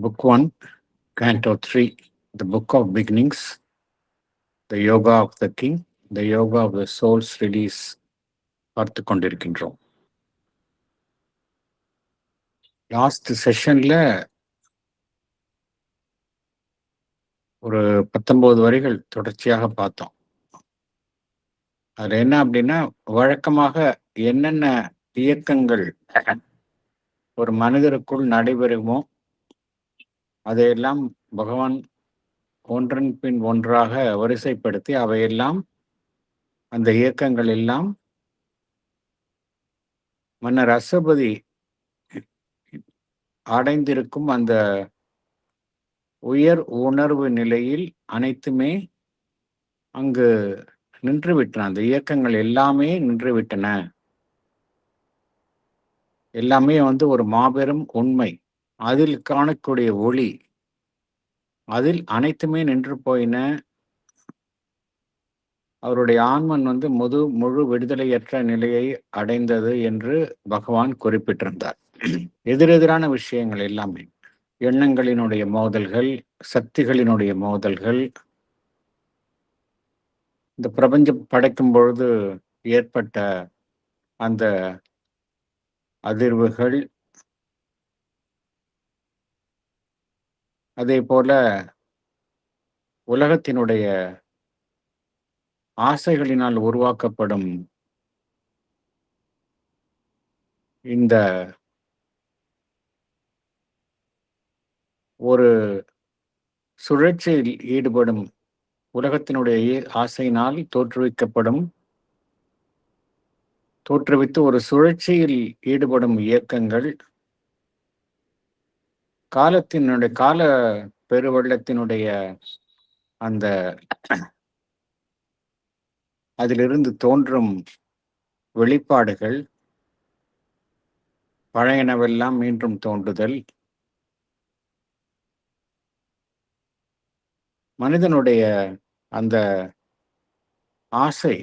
Book 1, Canto 3, The Book of Beginnings, The Yoga of the King, The Yoga of the Soul's Release பார்த்து கொண்டிருக்கின்றோம். Last செஷன்ல ஒரு 19 வரிகள் தொடர்ச்சியாக பார்த்தோம். அதுல என்ன அப்படின்னா, வழக்கமாக என்னென்ன இயக்கங்கள் ஒரு மனிதருக்குள் நடைபெறுமோ அதையெல்லாம் பகவான் ஒன்றன் பின் ஒன்றாக வரிசைப்படுத்தி அவையெல்லாம் அந்த இயக்கங்கள் எல்லாம் மன்னர் அசபதி அடைந்திருக்கும் அந்த உயர் உணர்வு நிலையில் அனைத்துமே அங்கு நின்று விட்டன. அந்த இயக்கங்கள் எல்லாமே நின்று விட்டன. எல்லாமே ஒரு மாபெரும் உண்மை. அதில் காணக்கூடிய ஒளி, அதில் அனைத்துமே நின்று போயின. அவருடைய ஆன்மன் முழு விடுதலையற்ற நிலையை அடைந்தது என்று பகவான் குறிப்பிட்டிருந்தார். எதிரெதிரான விஷயங்கள் எல்லாமே, எண்ணங்களினுடைய மோதல்கள், சக்திகளினுடைய மோதல்கள், இந்த பிரபஞ்சம் படைக்கும் பொழுது ஏற்பட்ட அந்த அதிர்வுகள், அதே போல உலகத்தினுடைய ஆசைகளினால் உருவாக்கப்படும் இந்த ஒரு சுழற்சியில் ஈடுபடும் உலகத்தினுடைய ஆசையினால் தோற்றுவித்து ஒரு சுழற்சியில் ஈடுபடும் இயக்கங்கள், கால பெருவெள்ளத்தினுடைய அந்த அதிலிருந்து தோன்றும் வெளிப்பாடுகள், பழையனவெல்லாம் மீண்டும் தோன்றுதல், மனிதனுடைய அந்த ஆசை,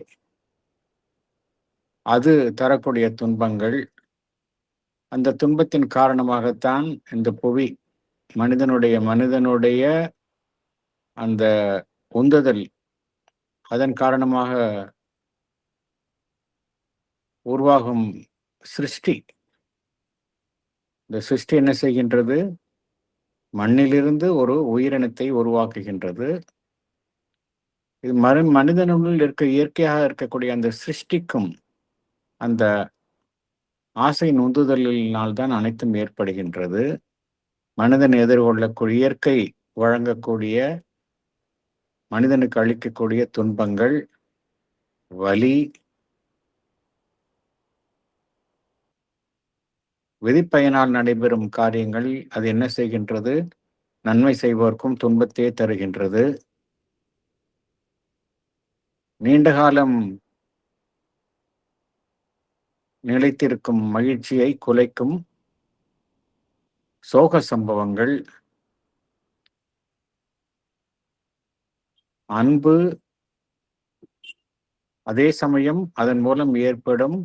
அது தரக்கூடிய துன்பங்கள், அந்த துன்பத்தின் காரணமாகத்தான் இந்த புவி மனிதனுடைய அந்த உந்துதல், அதன் காரணமாக உருவாகும் சிருஷ்டி. இந்த சிருஷ்டி என்ன செய்கின்றது? மண்ணிலிருந்து ஒரு உயிரினத்தை உருவாக்குகின்றது. இது மனிதனுள் இயற்கையாக இருக்கக்கூடிய அந்த சிருஷ்டிக்கும் அந்த ஆசையின் உந்துதலினால்தான் அனைத்தும் ஏற்படுகின்றது. மனிதன் எதிர்கொள்ளக்கூடிய, இயற்கை வழங்கக்கூடிய, மனிதனுக்கு அளிக்கக்கூடிய துன்பங்கள், வலி, விதிப்பயனால் நடைபெறும் காரியங்கள், அது என்ன செய்கின்றது? நன்மை செய்வோர்க்கும் துன்பத்தையே தருகின்றது. நீண்ட காலம் நிலைத்திருக்கும் மகிழ்ச்சியை குலைக்கும் சோக சம்பவங்கள், அன்பு, அதே சமயம் அதன் மூலம் ஏற்படும்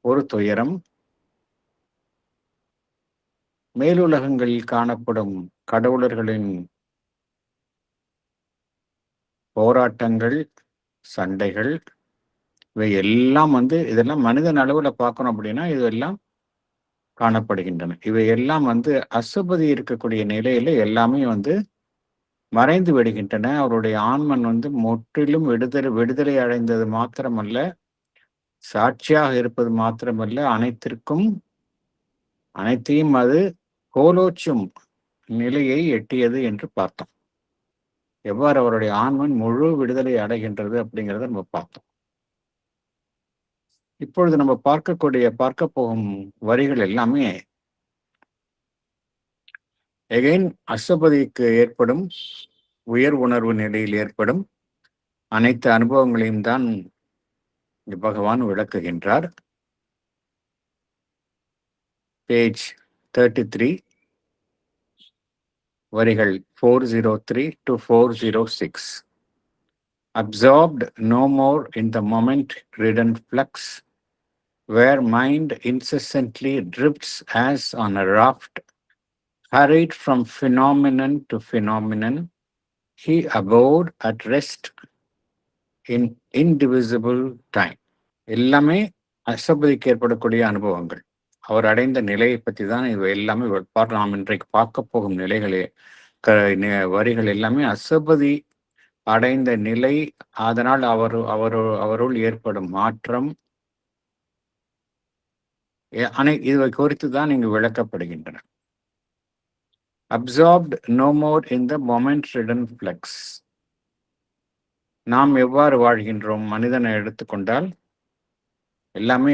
ஒரு துயரம், மேலுலகங்களில் காணப்படும் கடவுளர்களின் போராட்டங்கள், சண்டைகள், இவை எல்லாம் இதெல்லாம் மனிதன் அளவுல பார்க்கணும் அப்படின்னா இதெல்லாம் காணப்படுகின்றன. இவை எல்லாம் அசுபதி இருக்கக்கூடிய நிலையில எல்லாமே மறைந்து விடுகின்றன. அவருடைய ஆன்மன் முற்றிலும் விடுதலை அடைந்தது மாத்திரமல்ல, சாட்சியாக இருப்பது மாத்திரமல்ல, அனைத்தையும் அது கோலோச்சும் நிலையை எட்டியது என்று பார்த்தோம். எவ்வாறு அவருடைய ஆன்மன் முழு விடுதலை அடைகின்றது அப்படிங்கிறத நம்ம பார்த்தோம். இப்பொழுது நம்ம பார்க்க போகும் வரிகள் எல்லாமே எகைன் அசுபதிக்கு ஏற்படும் உயர் உணர்வு நிலையில் ஏற்படும் அனைத்து அனுபவங்களையும் தான் பகவான் விளக்குகின்றார். பேஜ் 33, வரிகள் 403 to 406. Absorbed no more in the moment-ridden flux, where mind incessantly drifts as on a raft hurried from phenomenon to phenomenon, he abode at rest in indivisible time. எல்லாமே அசபதிக்கு ஏற்படக்கூடிய அனுபவங்கள். அவர் அடைந்த நிலையை பற்றி தான் இவை எல்லாமே நாம் இன்றைக்கு பார்க்க போகும் நிலைகளே வரிகள் எல்லாமே அசபதி அடைந்த நிலை, அதனால் அவருள் ஏற்படும் மாற்றம், இவை குறித்து தான் இங்கு விளக்கப்படுகின்றன. Absorbed no more in the moment-ridden flux. நாம் எவ்வாறு வாழ்கின்றோம்? மனிதனை எடுத்துக்கொண்டால் எல்லாமே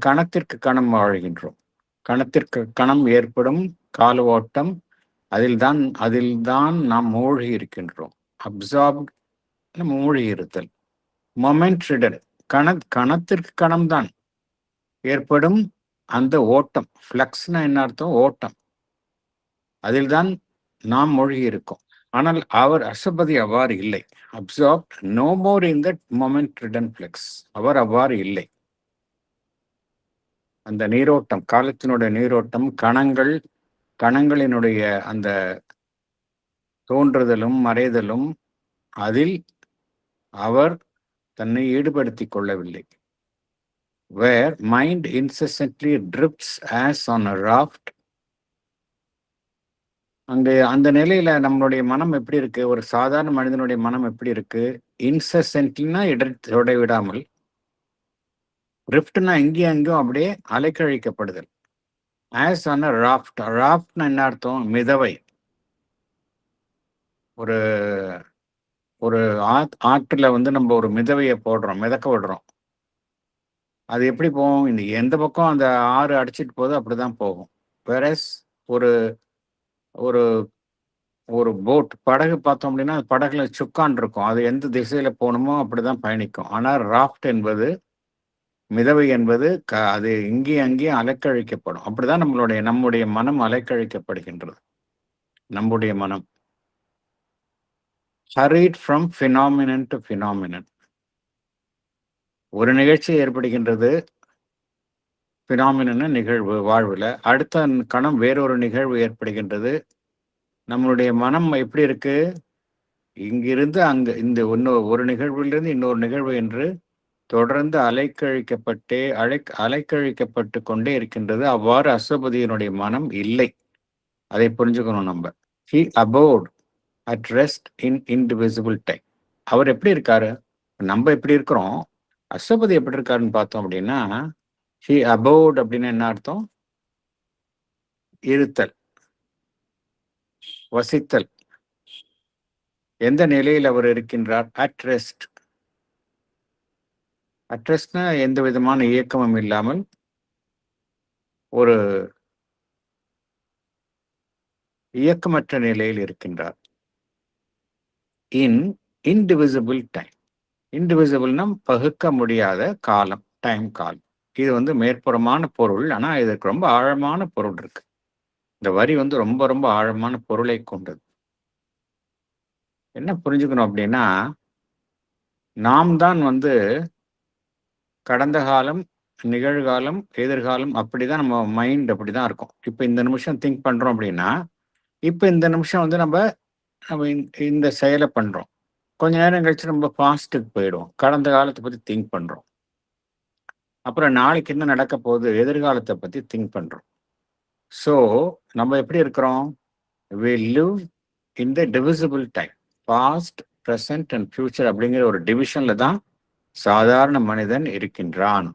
கணத்திற்கு கணம் வாழ்கின்றோம். கணத்திற்கு கணம் ஏற்படும் கால ஓட்டம், அதில்தான் நாம் மூழ்கி இருக்கின்றோம். அப்சார்ப்ட் மூழ்கி இருத்தல். மொமெண்ட்-ரிடன் கணத்திற்கு கணம் தான் ஏற்படும் அந்த ஓட்டம். ஃப்ளக்ஸ்னா என்ன அர்த்தம்? ஓட்டம். அதில்தான் நாம் மூழ்கி இருக்கோம். ஆனால் அவர் அசபதி அவ்வாறு இல்லை. Absorbed no more in that moment ridden flux. அவர் அவ்வாறு இல்லை. அந்த நீரோட்டம், காலத்தினுடைய நீரோட்டம், கணங்களினுடைய அந்த தோன்றுதலும் மறைதலும், அதில் அவர் தன்னை ஈடுபடுத்திக் கொள்ளவில்லை. Where mind incessantly drifts as on a raft. அந்த நிலையில நம்மளுடைய மனம் எப்படி இருக்கு? ஒரு சாதாரண மனிதனுடைய மனம் எப்படி இருக்கு? இன்செசன்ட்லினா இடத்தோட விடாமல், ட்ரிஃப்ட்னா எங்கேயும் அங்கேயும் அப்படியே அலைக்கழிக்கப்படுதல். As on a raft. ராஃப்ட்னா என்ன அர்த்தம்? மிதவை. ஒரு ஒரு ஆற்றுல நம்ம ஒரு மிதவையை போடுறோம், மிதக்க விடுறோம். அது எப்படி போகும்? இந்த எந்த பக்கம் அந்த ஆறு அடிச்சிட்டு போதோ அப்படிதான் போகும். வேறஸ் ஒரு ஒரு ஒரு போட், படகு பார்த்தோம் அப்படின்னா படகுல சுக்கான் இருக்கும். அது எந்த திசையில போகணுமோ அப்படிதான் பயணிக்கும். ஆனால் ராஃப்ட் என்பது, மிதவை என்பது அது இங்கேயும் அங்கேயும் அலைக்கழிக்கப்படும். அப்படிதான் நம்முடைய மனம் அலைக்கழிக்கப்படுகின்றது. நம்முடைய மனம் hurried from phenomenon to phenomenon. ஒரு நிகழ்ச்சி ஏற்படுகின்றது, பினாமினன் நிகழ்வு வாழ்வுல. அடுத்த கணம் வேறொரு நிகழ்வு ஏற்படுகின்றது. நம்மளுடைய மனம் எப்படி இருக்கு? இங்கிருந்து அங்கு, இந்த ஒரு நிகழ்விலிருந்து இன்னொரு நிகழ்வு என்று தொடர்ந்து அலைக்கழிக்கப்பட்டு கொண்டே இருக்கின்றது. அவ்வாறு அசபதியினுடைய மனம் இல்லை. அதை புரிஞ்சுக்கணும் நம்ம. He abode at rest in indivisible time. அவர் எப்படி இருக்காரு? நம்ம எப்படி இருக்கிறோம்? அசபதி எப்படி இருக்காருன்னு பார்த்தோம் அப்படின்னா, he abode அப்படின்னு என்ன அர்த்தம்? இருத்தல், வசித்தல். எந்த நிலையில் அவர் இருக்கின்றார்? At rest. அட் ரெஸ்ட்னா எந்த விதமான இயக்கமும் இல்லாமல் ஒரு இயக்கமற்ற நிலையில் இருக்கின்றார். இன் இன்டிவிசிபிள் டைம். இன்டிவிசிபிள்னா பகுக்க முடியாத காலம், டைம், காலம். இது மேற்புறமான பொருள். ஆனா இதுக்கு ரொம்ப ஆழமான பொருள் இருக்கு. இந்த வரி ரொம்ப ரொம்ப ஆழமான பொருளை கொண்டது. என்ன புரிஞ்சுக்கணும் அப்படின்னா, நாம் தான் கடந்த காலம், நிகழ்காலம், எதிர்காலம், அப்படிதான் நம்ம மைண்ட் அப்படிதான் இருக்கும். இப்ப இந்த நிமிஷம் திங்க் பண்றோம் அப்படின்னா, இப்ப இந்த நிமிஷம் நம்ம இந்த செயலை பண்றோம். கொஞ்ச நேரம் கழிச்சு நம்ம பாஸ்ட்டுக்கு போயிடுவோம். கடந்த காலத்தை பத்தி திங்க் பண்றோம். அப்புறம் நாளைக்கு என்ன நடக்க போகுது, எதிர்காலத்தை பத்தி திங்க் பண்றோம். ஸோ நம்ம எப்படி இருக்கிறோம்? we live in the divisible time. Past, present and future அப்படிங்கிற ஒரு டிவிஷன்ல தான் சாதாரண மனிதன் இருக்கின்றான்.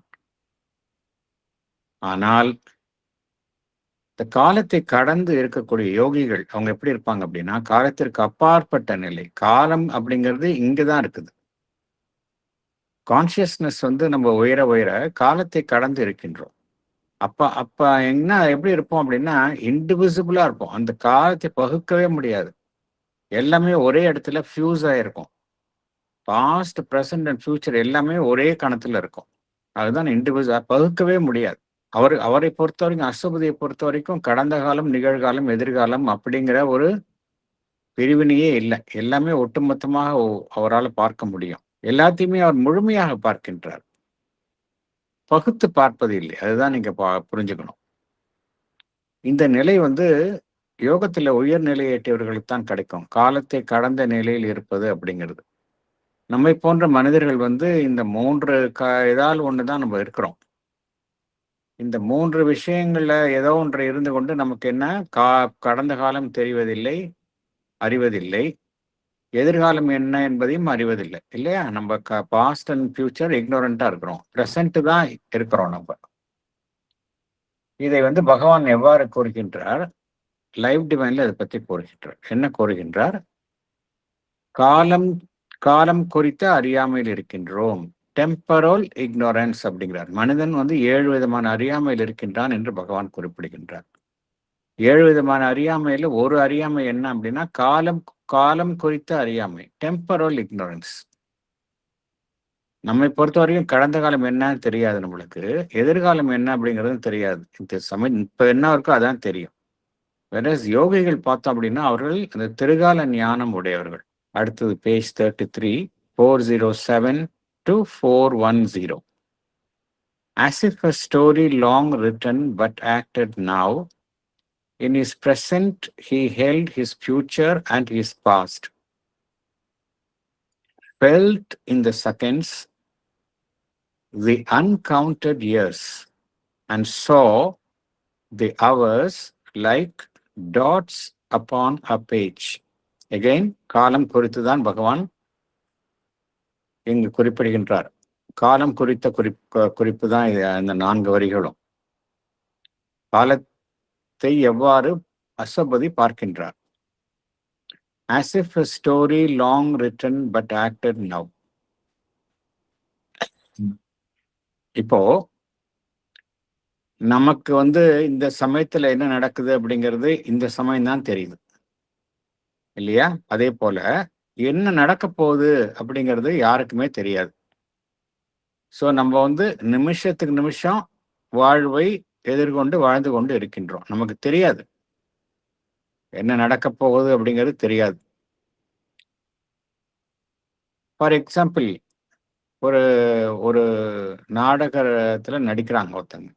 ஆனால் இந்த காலத்தை கடந்து இருக்கக்கூடிய யோகிகள் அவங்க எப்படி இருப்பாங்க அப்படின்னா, காலத்திற்கு அப்பாற்பட்ட நிலை. காலம் அப்படிங்கிறது இங்கதான் இருக்குது. கான்சியஸ்னஸ் நம்ம உயர உயர காலத்தை கடந்து இருக்கின்றோம். அப்ப என்ன எப்படி இருப்போம் அப்படின்னா, இன்டிவிசிபிளா இருப்போம். அந்த காலத்தை பகுக்கவே முடியாது. எல்லாமே ஒரே இடத்துல ஃபியூஸ் ஆயிருக்கும். பாஸ்ட், ப்ரெசன்ட் அண்ட் ஃபியூச்சர் எல்லாமே ஒரே கணத்துல இருக்கும். அதுதான் இன்டிவிஜுவல், பகுக்கவே முடியாது. அவரை பொறுத்த வரைக்கும், அசபதியை பொறுத்த வரைக்கும் கடந்த காலம், நிகழ்காலம், எதிர்காலம் அப்படிங்கிற ஒரு பிரிவினையே இல்லை. எல்லாமே ஒட்டுமொத்தமாக அவரால் பார்க்க முடியும். எல்லாத்தையுமே அவர் முழுமையாக பார்க்கின்றார். பகுத்து பார்ப்பது இல்லை. அதுதான் நீங்க புரிஞ்சுக்கணும். இந்த நிலை யோகத்துல உயர்நிலை எட்டியவர்களுக்கு தான் கிடைக்கும். காலத்தை கடந்த நிலையில் இருப்பது அப்படிங்கிறது. நம்மை போன்ற மனிதர்கள் வந்து இந்த 3 ஏதாவது ஒண்ணு தான் நம்ம இருக்கிறோம். இந்த 3 விஷயங்கள்ல ஏதோ ஒன்று இருந்து கொண்டு நமக்கு என்ன கடந்த காலம் தெரிவதில்லை, அறிவதில்லை. எதிர்காலம் என்ன என்பதையும் அறிவதில்லை. இல்லையா? நம்ம பாஸ்ட் அண்ட் ஃபியூச்சர் இக்னோரன்ட்டா இருக்கிறோம். பிரசன்ட் தான் இருக்கிறோம் நம்ம. இதை வந்து பகவான் எவ்வாறு கூறுகின்றார்? லைவ் டிவைன்ல இதை பத்தி கூறுகின்றார். என்ன கூறுகின்றார்? காலம் காலம் குறித்த அறியாமையில் இருக்கின்றோம். டெம்பரல் இக்னோரன்ஸ் அப்படிங்கிறார். மனிதன் வந்து 7 விதமான அறியாமையில் இருக்கின்றான் என்று பகவான் குறிப்பிடுகின்றார். 7 விதமான அறியாமையில ஒரு அறியாமை என்ன அப்படின்னா காலம் காலம் குறித்த அறியாமை, டெம்பரல் இக்னோரன்ஸ். நம்மை பொறுத்த வரைக்கும் கடந்த காலம் என்னன்னு தெரியாது நம்மளுக்கு, எதிர்காலம் என்ன அப்படிங்கிறதும் தெரியாது. இந்த சமயம் இப்ப என்ன இருக்கோ அதான் தெரியும். வேற யோகிகள் பார்த்தோம் அப்படின்னா அவர்கள் அந்த திருகால ஞானம் உடையவர்கள். அடுத்தது page 33, 407 to 410. As if a story long written but acted now, in his present he held his future and his past, felt in the seconds the uncounted years, and saw the hours like dots upon a page. Again, காலம் குறித்துதான் பகவான் இங்கு குறிப்பிடுகின்றார். காலம் குறித்த குறிப்பு தான் இந்த 4 வரிகளும். காலத்தை எவ்வாறு அசபதி பார்க்கின்றார். As if a story long written but acted now. இப்போ நமக்கு வந்து இந்த சமயத்துல என்ன நடக்குது அப்படிங்கிறது இந்த சமயம் தான் தெரியுது இல்லையா? அதே போல என்ன நடக்க போகுது அப்படிங்கிறது யாருக்குமே தெரியாது. ஸோ நம்ம வந்து நிமிஷத்துக்கு நிமிஷம் வாழ்வை எதிர்கொண்டு வாழ்ந்து கொண்டு இருக்கின்றோம். நமக்கு தெரியாது என்ன நடக்க போகுது அப்படிங்கிறது தெரியாது. ஃபார் எக்ஸாம்பிள், ஒரு ஒரு நாடகத்துல நடிக்கிறாங்க ஒருத்தங்க.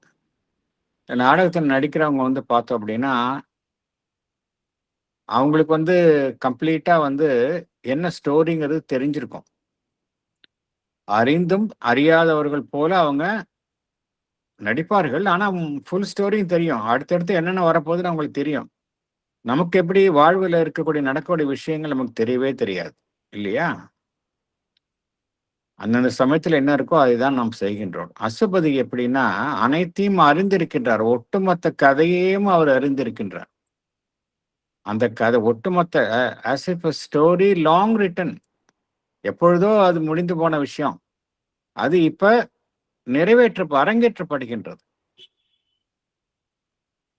நாடகத்தில் நடிக்கிறவங்க வந்து பார்த்தோம் அப்படின்னா அவங்களுக்கு வந்து கம்ப்ளீட்டா வந்து என்ன ஸ்டோரிங்கிறது தெரிஞ்சிருக்கும். அறிந்தும் அறியாதவர்கள் போல அவங்க நடிப்பார்கள். ஆனா ஃபுல் ஸ்டோரியும் தெரியும். அடுத்தடுத்து என்னென்ன வரப்போகுதுன்னு அவங்களுக்கு தெரியும். நமக்கு எப்படி வாழ்வில் இருக்கக்கூடிய நடக்கக்கூடிய விஷயங்கள் நமக்கு தெரியவே தெரியாது இல்லையா? அந்தந்த சமயத்துல என்ன இருக்கோ அதுதான் நாம் செய்கின்றோம். அசுபதி எப்படின்னா அனைத்தையும் அறிந்திருக்கின்றார். ஒட்டுமொத்த கதையையும் அவர் அறிந்திருக்கின்றார். அந்த கதை ஒட்டுமொத்த as if a story long written, எப்பொழுதோ அது முடிந்து போன விஷயம், அது இப்ப அரங்கேற்றப்படுகின்றது.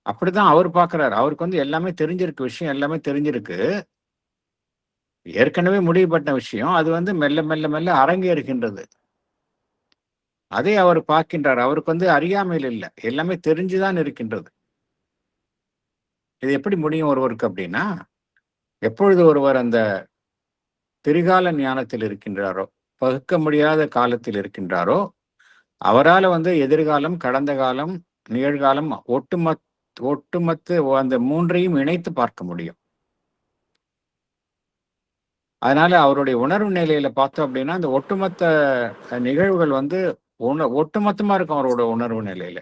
அப்படிதான் அவர் பார்க்கிறார். அவருக்கு வந்து எல்லாமே தெரிஞ்சிருக்கு, விஷயம் எல்லாமே தெரிஞ்சிருக்கு. ஏற்கனவே முடிவுபட்ட விஷயம் அது வந்து மெல்ல மெல்ல மெல்ல அரங்கேறுகின்றது. அதை அவர் பார்க்கின்றார். அவருக்கு வந்து அறியாமையில் இல்லை, எல்லாமே தெரிஞ்சுதான் இருக்கின்றது. இது எப்படி முடியும் ஒருவருக்கு அப்படின்னா, எப்பொழுது ஒருவர் அந்த திரிகால ஞானத்தில் இருக்கின்றாரோ, பகுக்க முடியாத காலத்தில் இருக்கின்றாரோ, அவரால் வந்து எதிர்காலம், கடந்த காலம், நிகழ்காலம் ஒட்டுமொத்த அந்த 3ஐயும் இணைத்து பார்க்க முடியும். அதனால அவருடைய உணர்வு நிலையில பார்த்தோம் அப்படின்னா அந்த ஒட்டுமொத்த நிகழ்வுகள் வந்து ஒட்டுமொத்தமா இருக்கும் அவரோட உணர்வு நிலையில.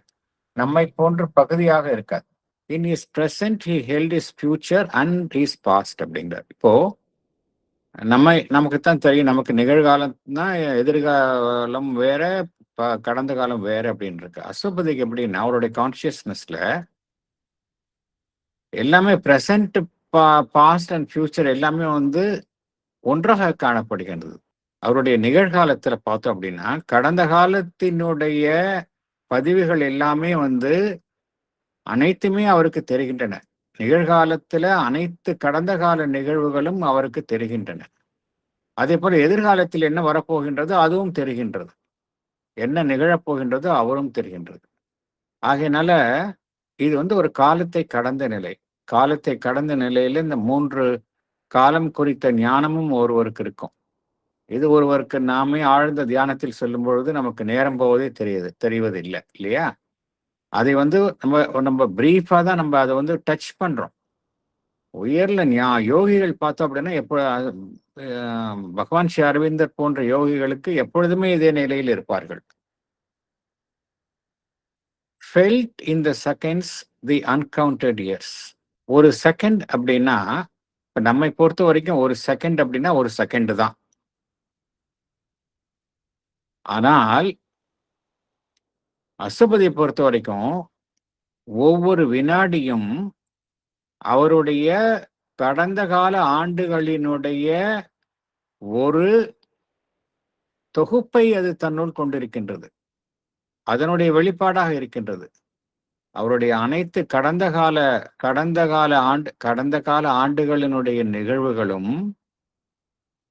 நம்மை போன்ற பகுதியாக இருக்காது. In his present he held his future and his past அப்படிங்கிறார். இப்போ நமக்குத்தான் தெரியும், நமக்கு நிகழ்காலம்னா எதிர்காலம் வேற, கடந்த காலம் வேற அப்படின்னு இருக்கு. அசுபதிக்கு எப்படின்னா அவருடைய கான்சியஸ்னஸ்ல எல்லாமே பிரசன்ட், பாஸ்ட் அண்ட் ஃபியூச்சர் எல்லாமே வந்து ஒன்றாக காணப்படுகின்றது. அவருடைய நிகழ்காலத்துல பார்த்தோம் அப்படின்னா கடந்த காலத்தினுடைய பதிவுகள் எல்லாமே வந்து அனைத்துமே அவருக்கு தெரிகின்றன. நிகழ்காலத்துல அனைத்து கடந்த கால நிகழ்வுகளும் அவருக்கு தெரிகின்றன. அதே போல எதிர்காலத்தில் என்ன வரப்போகின்றதோ அதுவும் தெரிகின்றது. என்ன நிகழப்போகின்றதோ அவரும் தெரிகின்றது. ஆகையினால இது வந்து ஒரு காலத்தை கடந்த நிலை. காலத்தை கடந்த நிலையில இந்த 3 காலம் குறித்த ஞானமும் ஒருவருக்கு இருக்கும். இது ஒருவருக்கு நாமே ஆழ்ந்த தியானத்தில் சொல்லும் பொழுது நமக்கு நேரம் போவதே தெரிவது இல்லை இல்லையா? அதை வந்து நம்ம பிரீஃபா தான் நம்ம அதை வந்து டச் பண்றோம். உயர்ல யோகிகள் பார்த்தோம் அப்படின்னா பகவான் ஸ்ரீ அரவிந்தர் போன்ற யோகிகளுக்கு எப்பொழுதுமே இதே நிலையில் இருப்பார்கள். Felt in the seconds the uncounted years. ஒரு செகண்ட் அப்படின்னா, இப்ப நம்மை பொறுத்த வரைக்கும் ஒரு செகண்ட் அப்படின்னா ஒரு செகண்ட் தான். ஆனால் அசுபதியை பொறுத்த வரைக்கும் ஒவ்வொரு வினாடியும் அவருடைய கடந்த கால ஆண்டுகளினுடைய ஒரு தொகுப்பை அது தன்னுள் கொண்டிருக்கின்றது. அதனுடைய வெளிப்பாடாக இருக்கின்றது. அவருடைய அனைத்து கடந்த கால ஆண்டுகளினுடைய நிகழ்வுகளும்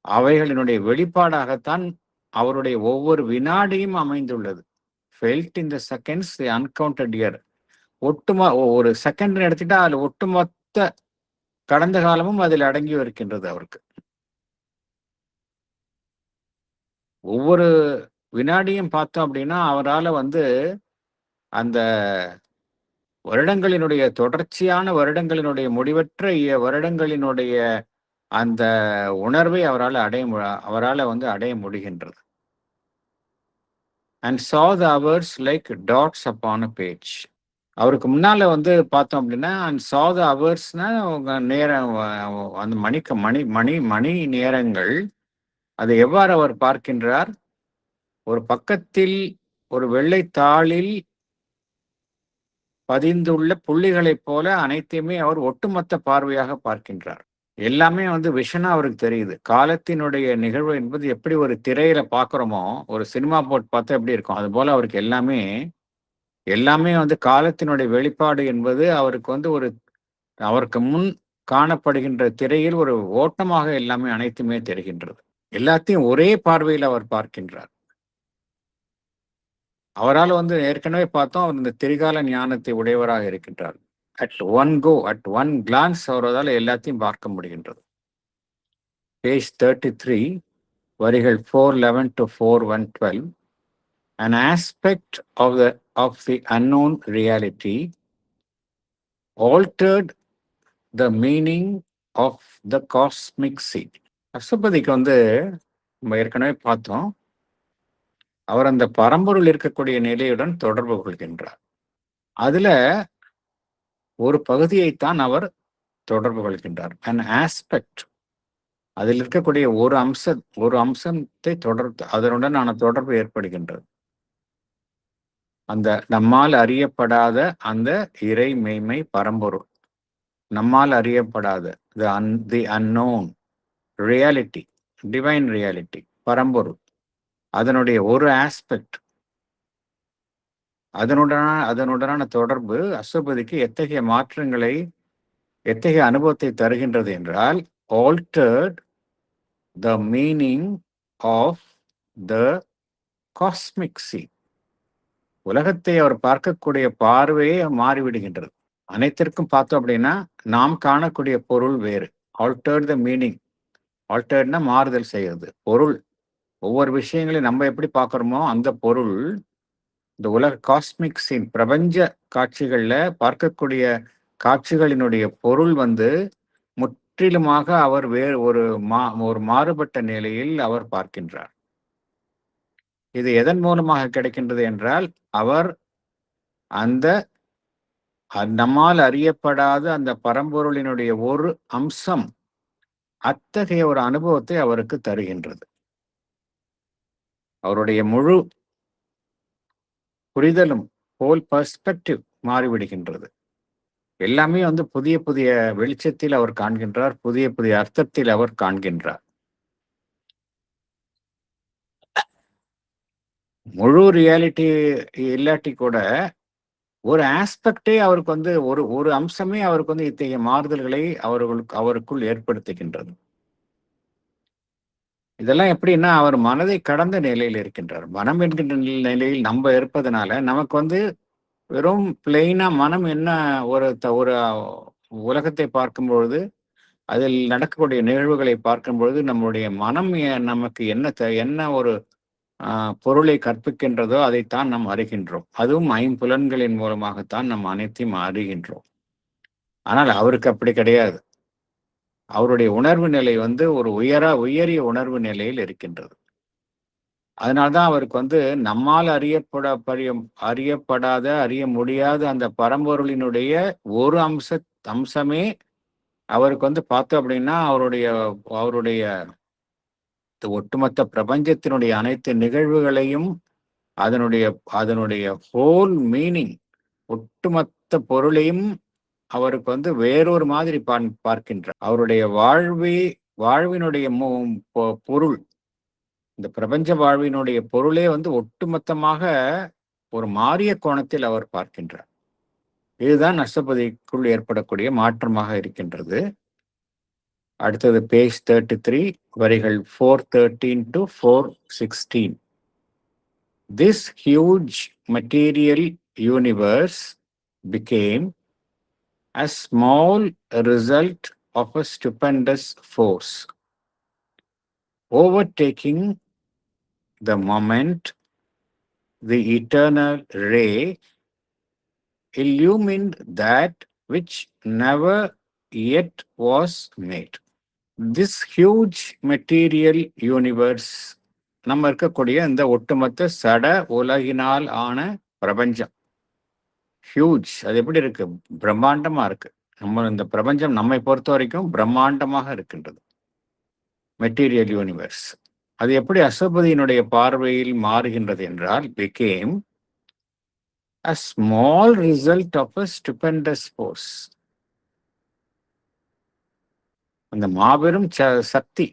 அவைகளினுடைய வெளிப்பாடாகத்தான் அவருடைய ஒவ்வொரு வினாடியும் அமைந்துள்ளது. Felt in the seconds the uncounted year. ஒரு செகண்ட் எடுத்துட்டா அதுல ஒட்டுமொத்த கடந்த காலமும் அதில் அடங்கி இருக்கின்றது அவருக்கு. ஒவ்வொரு வினாடியும் பார்த்தோம் அப்படின்னா அவரால் அந்த வருடங்களினுடைய தொடர்ச்சியான வருடங்களினுடைய முடிவற்ற வருடங்களினுடைய அந்த உணர்வை அவரால் அடைய முடிகின்றது. And saw the hours like dots upon a page. அவருக்கு முன்னால பார்த்தோம் அப்படின்னா அண்ட் saw the hoursனா நேரம், அந்த மணி நேரங்கள் அதை எவ்வாறு அவர் பார்க்கின்றார்? ஒரு பக்கத்தில் ஒரு வெள்ளை தாளில் பதிந்துள்ள புள்ளிகளைப் போல அனைத்தையுமே அவர் ஒட்டுமொத்த பார்வையாக பார்க்கின்றார். எல்லாமே விஷனா அவருக்கு தெரியுது. காலத்தினுடைய நிகழ்வு என்பது எப்படி ஒரு திரையில பார்க்குறோமோ, ஒரு சினிமா போட்டு பார்த்தா எப்படி இருக்கும், அது போல அவருக்கு எல்லாமே காலத்தினுடைய வெளிப்பாடு என்பது அவருக்கு அவருக்கு முன் காணப்படுகின்ற திரையில் ஒரு ஓட்டமாக எல்லாமே அனைத்துமே தெரிகின்றது. எல்லாத்தையும் ஒரே பார்வையில் அவர் பார்க்கின்றார். அவரால் ஏற்கனவே பார்த்தோம், அவர் இந்த திரிகால ஞானத்தை உடையவராக இருக்கின்றார். அட் ஒன் கிளான்ஸ் அவரால் எல்லாத்தையும் பார்க்க முடிகின்றது. பேஜ் 33, வரிகள் 411 to 412. An aspect of the unknown reality altered the meaning of the cosmic seed. அசுபதிக்கு நம்ம ஏற்கனவே பார்த்தோம், அவர் அந்த பரம்பொருள் இருக்கக்கூடிய நிலையுடன் தொடர்பு கொள்கின்றார். அதுல ஒரு பகுதியைத்தான் அவர் தொடர்பு கொள்கின்றார். an aspect, அதில் இருக்கக்கூடிய ஒரு அம்சத்தை அதனுடனான தொடர்பு ஏற்படுகின்றது. அந்த நம்மால் அறியப்படாத அந்த இறை மெய்மை பரம்பொருள், நம்மால் அறியப்படாத தி அன்னோன் ரியாலிட்டி, டிவைன் ரியாலிட்டி, பரம்பொருள், அதனுடைய ஒரு ஆஸ்பெக்ட், அதனுடனான தொடர்பு அசுபதிக்கு எத்தகைய அனுபவத்தை தருகின்றது என்றால், altered the meaning of the cosmic sea. உலகத்தை அவர் பார்க்கக்கூடிய பார்வையே மாறிவிடுகின்றது. அனைத்திற்கும் பார்த்தோம் அப்படின்னா நாம் காணக்கூடிய பொருள் வேறு. altered the meaning, alteredனா மாறுதல் செய்கிறது. பொருள், ஒவ்வொரு விஷயங்களையும் நம்ம எப்படி பார்க்குறோமோ அந்த பொருள் இந்த உலக காஸ்மிக் சீன், பிரபஞ்ச காட்சிகள்ல பார்க்கக்கூடிய காட்சிகளினுடைய பொருள் முற்றிலுமாக அவர் வேறு ஒரு மாறுபட்ட நிலையில் அவர் பார்க்கின்றார். இது எதன் மூலமாக கிடைக்கின்றது என்றால், அவர் அந்த நம்மால் அறியப்படாத அந்த பரம்பொருளினுடைய ஒரு அம்சம் அத்தகைய ஒரு அனுபவத்தை அவருக்கு தருகின்றது. அவருடைய முழு புரிதலும், ஹோல் பெர்ஸ்பெக்டிவ் மாறிவிடுகின்றது. எல்லாமே புதிய புதிய வெளிச்சத்தில் அவர் காண்கின்றார், புதிய புதிய அர்த்தத்தில் அவர் காண்கின்றார். முழு ரியாலிட்டி இல்லாட்டி கூட ஒரு ஆஸ்பெக்டே அவருக்கு ஒரு அம்சமே அவருக்கு இத்தகைய மாறுதல்களை அவருக்குள் ஏற்படுத்துகின்றது. இதெல்லாம் எப்படின்னா, அவர் மனதை கடந்த நிலையில் இருக்கின்றார். மனம் என்கின்ற நிலையில் நம்ம இருப்பதனால நமக்கு வெறும் பிளெயினா மனம் என்ன ஒரு உலகத்தை பார்க்கும் பொழுது, அதில் நடக்கக்கூடிய நிகழ்வுகளை பார்க்கும் பொழுது நம்முடைய மனம் நமக்கு என்ன ஒரு பொருளை கற்பிக்கின்றதோ அதைத்தான் நாம் அறிகின்றோம். அதுவும் ஐம்புலன்களின் மூலமாகத்தான் நாம் அனைத்தையும் அறிகின்றோம். ஆனால் அவருக்கு அப்படி கிடையாது. அவருடைய உணர்வு நிலை வந்து ஒரு உயரிய உணர்வு நிலையில் இருக்கின்றது. அதனால்தான் அவருக்கு வந்து நம்மால் அறியப்படாத, அறிய முடியாத அந்த பரம்பொருளினுடைய ஒரு அம்சமே அவருக்கு வந்து பார்த்தோம் அப்படின்னா, அவருடைய அவருடைய ஒட்டுமொத்த பிரபஞ்சத்தினுடைய அனைத்து நிகழ்வுகளையும் அதனுடைய அதனுடைய ஹோல் மீனிங், ஒட்டுமொத்த பொருளையும் அவருக்கு வந்து வேறொரு மாதிரி பார்க்கின்றார். அவருடைய வாழ்வினுடைய பொருள், இந்த பிரபஞ்ச வாழ்வினுடைய பொருளே வந்து ஒட்டுமொத்தமாக ஒரு மாறிய கோணத்தில் அவர் பார்க்கின்றார். இதுதான் அஷ்டபதிக்குள் ஏற்படக்கூடிய மாற்றமாக இருக்கின்றது. அடுத்தது பேஜ் 33, வரிகள் 413 to 416. This huge material universe became a small result of a stupendous force, overtaking the moment the eternal ray illumined that which never yet was made. This huge material universe, நம்ம இருக்கக்கூடிய இந்த ஒட்டுமொத்த சட உலகினால் ஆன பிரபஞ்சம், huge, அது எப்படி இருக்கு? பிரம்மாண்டமா இருக்கு. இந்த பிரபஞ்சம் நம்மை பொறுத்த வரைக்கும் பிரம்மாண்டமாக இருக்கின்றது. மெட்டீரியல் யூனிவர்ஸ் அது எப்படி அஷ்டபதியினுடைய பார்வையில் மாறுகின்றது என்றால், became a small result of a stupendous force. அந்த மாபெரும் சக்தி,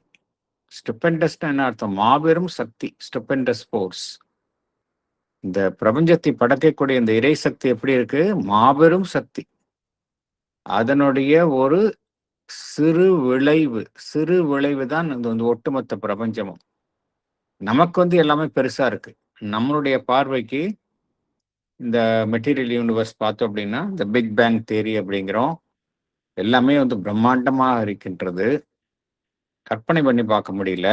ஸ்டூபெண்டஸ் என்ன அர்த்தம்? மாபெரும் சக்தி, ஸ்டூபெண்டஸ் ஃபோர்ஸ். இந்த பிரபஞ்சத்தை படைக்கக்கூடிய இந்த இறை சக்தி எப்படி இருக்கு? மாபெரும் சக்தி. அதனுடைய ஒரு சிறு விளைவு தான் இந்த ஒட்டுமொத்த பிரபஞ்சமும். நமக்கு வந்து எல்லாமே பெருசா இருக்கு. நம்மளுடைய பார்வைக்கு இந்த மெட்டீரியல் யூனிவர்ஸ் பார்த்தோம் அப்படின்னா, இந்த பிக் பேங் தியரி அப்படிங்கிறோம், எல்லாமே வந்து பிரம்மாண்டமாக இருக்கின்றது. கற்பனை பண்ணி பார்க்க முடியல.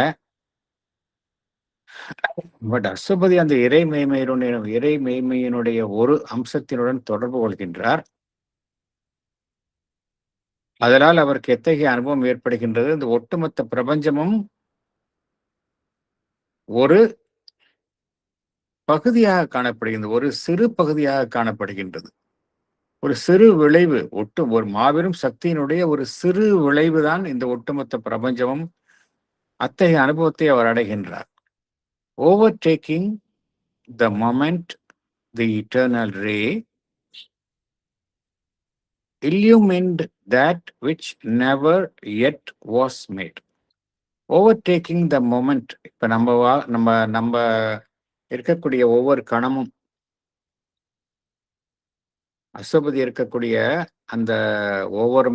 பட் அஷ்டபதி அந்த இறை மெய்மையினுடைய ஒரு அம்சத்தினுடன் தொடர்பு கொள்கின்றார். அதனால் அவருக்கு எத்தகைய அனுபவம் ஏற்படுகின்றது? இந்த ஒட்டுமொத்த பிரபஞ்சமும் ஒரு பகுதியாக காணப்படுகின்றது, ஒரு சிறு பகுதியாக காணப்படுகின்றது. ஒரு சிறு விளைவு, ஒரு மாபெரும் சக்தியினுடைய ஒரு சிறு விளைவு தான் இந்த ஒட்டுமொத்த பிரபஞ்சமும். அத்தகைய அனுபவத்தை அவர் அடைகின்றார். Overtaking the moment the eternal ray illumined that which never yet was made. Overtaking the moment. இப்ப நம்ம இருக்கக்கூடிய ஒவ்வொரு கணமும், அஷ்டபதி இருக்கக்கூடிய அந்த ஒவ்வொரு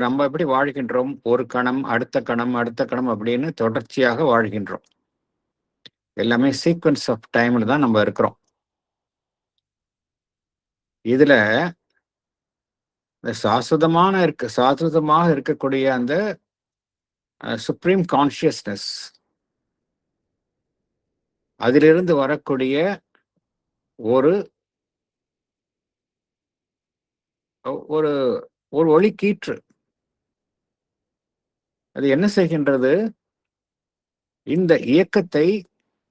நம்ம எப்படி வாழ்கின்றோம்? ஒரு கணம் அடுத்த கணம் அடுத்த கணம் அப்படின்னு தொடர்ச்சியாக வாழ்கின்றோம். எல்லாமே சீக்வன்ஸ் ஆஃப் டைம்ல தான் நம்ம இருக்கிறோம். இதுல சாஸ்வதமாக இருக்கக்கூடிய அந்த சுப்ரீம் கான்சியஸ்னஸ், அதிலிருந்து வரக்கூடிய ஒரு ஒரு ஒரு ஒளிக்கீற்று, அது என்ன செய்கின்றது? இந்த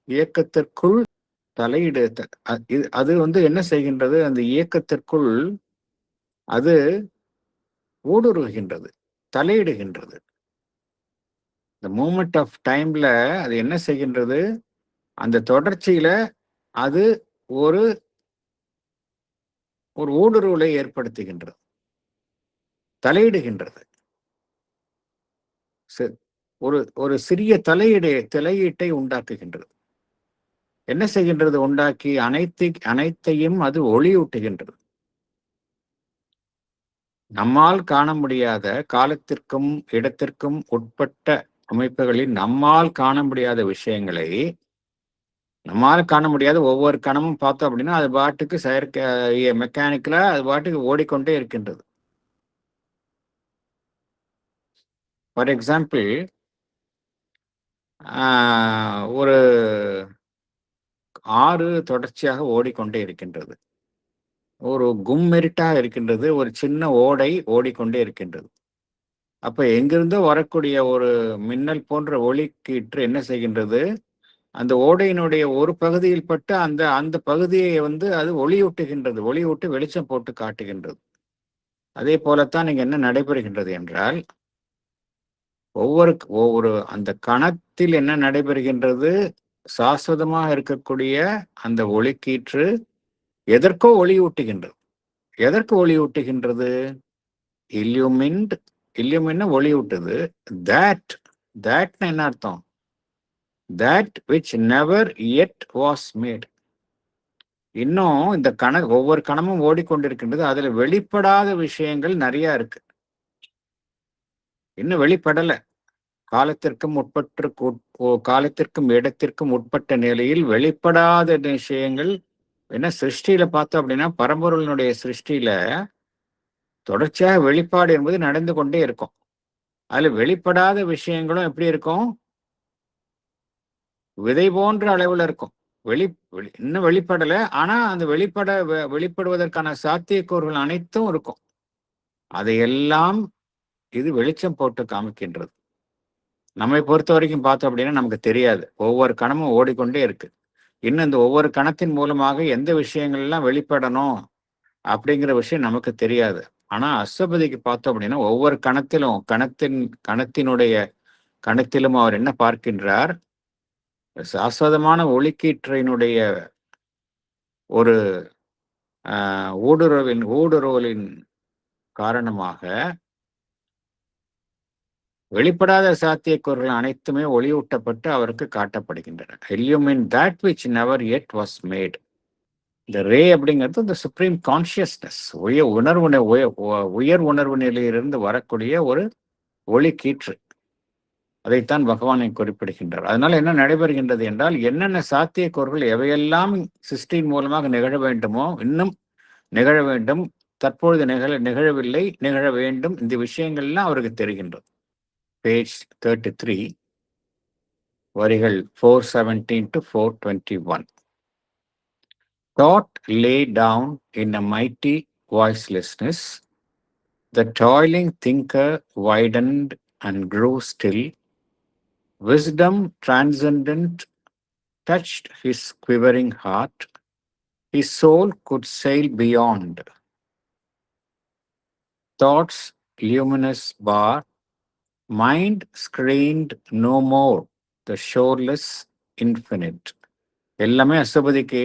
இயக்கத்திற்குள் தலையிடு. அது வந்து என்ன செய்கின்றது? அந்த இயக்கத்திற்குள் அது ஊடுருவுகின்றது, தலையிடுகின்றது. இந்த மூமெண்ட் ஆஃப் டைம்ல அது என்ன செய்கின்றது? அந்த தொடர்ச்சியில அது ஒரு ஊடுருவலை ஏற்படுத்துகின்றது, தலையிடுகின்றது. ஒரு சிறிய தலையீட்டை உண்டாக்குகின்றது. என்ன செய்கின்றது? உண்டாக்கி அனைத்தையும் அது ஒளியூட்டுகின்றது. நம்மால் காண முடியாத, காலத்திற்கும் இடத்திற்கும் உட்பட்ட அமைப்புகளில் நம்மால் காண முடியாத விஷயங்களை, நம்மால் காண முடியாத ஒவ்வொரு கணமும் பார்த்தோம் அப்படின்னா அது பாட்டுக்கு மெக்கானிக்கலா அது பாட்டுக்கு ஓடிக்கொண்டே இருக்கின்றது. ஃபார் எக்ஸாம்பிள், ஒரு ஆறு தொடர்ச்சியாக ஓடிக்கொண்டே இருக்கின்றது. ஒரு கும்மெரிட்டாக இருக்கின்றது. ஒரு சின்ன ஓடை ஓடிக்கொண்டே இருக்கின்றது. அப்ப எங்கிருந்தோ வரக்கூடிய ஒரு மின்னல் போன்ற ஒளிக்கீற்று என்ன செய்கின்றது, அந்த ஓடையினுடைய ஒரு பகுதியில் பட்டு அந்த அந்த பகுதியை வந்து அது ஒளியூட்டுகின்றது. ஒளியூட்டி வெளிச்சம் போட்டு காட்டுகின்றது. அதே போலத்தான் இங்க என்ன நடைபெறுகின்றது என்றால், ஒவ்வொரு அந்த கணத்தில் என்ன நடைபெறுகின்றது, சாஸ்வதமாக இருக்கக்கூடிய அந்த ஒளிக்கீற்று எதற்கோ ஒளியூட்டுகின்றது. எதற்கு ஒளியூட்டுகின்றது? இல்லுமின்ட், இல்லுமின்னா ஒளியூட்டுது. that thatன்னா என்ன அர்த்தம்? that which never yet was made. இன்னும் இந்த ஒவ்வொரு கணமும் ஓடிக்கொண்டிருக்கின்றது. அதுல வெளிப்படாத விஷயங்கள் நிறைய இருக்கு. இன்னும் வெளிப்படல. காலத்திற்கும் காலத்திற்கும் இடத்திற்கும் உட்பட்ட நிலையில் வெளிப்படாத விஷயங்கள். என்ன சிருஷ்டியில பார்த்தோம் அப்படின்னா, பரம்பொருளினுடைய சிருஷ்டியில தொடர்ச்சியாக வெளிப்பாடு என்பது நடந்து கொண்டே இருக்கும். அதுல வெளிப்படாத விஷயங்களும் எப்படி இருக்கும்? விதை போன்ற அளவுல இருக்கும். இன்னும் வெளிப்படல. ஆனா அந்த வெளிப்படுவதற்கான சாத்தியக்கூறுகள் அனைத்தும் இருக்கும். அதையெல்லாம் இது வெளிச்சம் போட்டு காமிக்கின்றது. நம்மை பொறுத்த வரைக்கும் பார்த்தோம் அப்படின்னா நமக்கு தெரியாது. ஒவ்வொரு கணமும் ஓடிக்கொண்டே இருக்கு. இன்னும் இந்த ஒவ்வொரு கணத்தின் மூலமாக எந்த விஷயங்கள் எல்லாம் வெளிப்படணும் அப்படிங்கிற விஷயம் நமக்கு தெரியாது. ஆனா அஸ்வபதிக்கு பார்த்தோம் அப்படின்னா ஒவ்வொரு கணத்திலும் அவர் என்ன பார்க்கின்றார்? சாஸ்வதமான ஒளிக்கீற்றினுடைய ஒரு ஊடுருவலின் காரணமாக வெளிப்படாத சாத்தியக்கூறுகள் அனைத்துமே ஒளியூட்டப்பட்டு அவருக்கு காட்டப்படுகின்றன. illumine that which never yet was made. இந்த ரே அப்படிங்கிறது இந்த சுப்ரீம் கான்சியஸ்னஸ், உயர் உணர்வு நிலையிலிருந்து வரக்கூடிய ஒரு ஒளிக்கீற்று. அதைத்தான் பகவானை குறிப்பிடுகின்றார். அதனால என்ன நடைபெறுகின்றது என்றால், என்னென்ன சாத்தியக்கூறுகள் எவையெல்லாம் சிருஷ்டியின் மூலமாக நிகழ வேண்டுமோ, இன்னும் நிகழ வேண்டும், தற்பொழுது நிகழவில்லை, நிகழ வேண்டும், இந்த விஷயங்கள்லாம் அவருக்கு தெரிகின்றது. பேஜ் 33, வரிகள் 417 to 421. Thought lay down in a mighty voicelessness. The toiling thinker widened and grew still. Wisdom transcendent touched his quivering heart. His soul could sail beyond. Thought's luminous bar, mind screened no more the shoreless infinite. எல்லாமே அசுபதிக்கு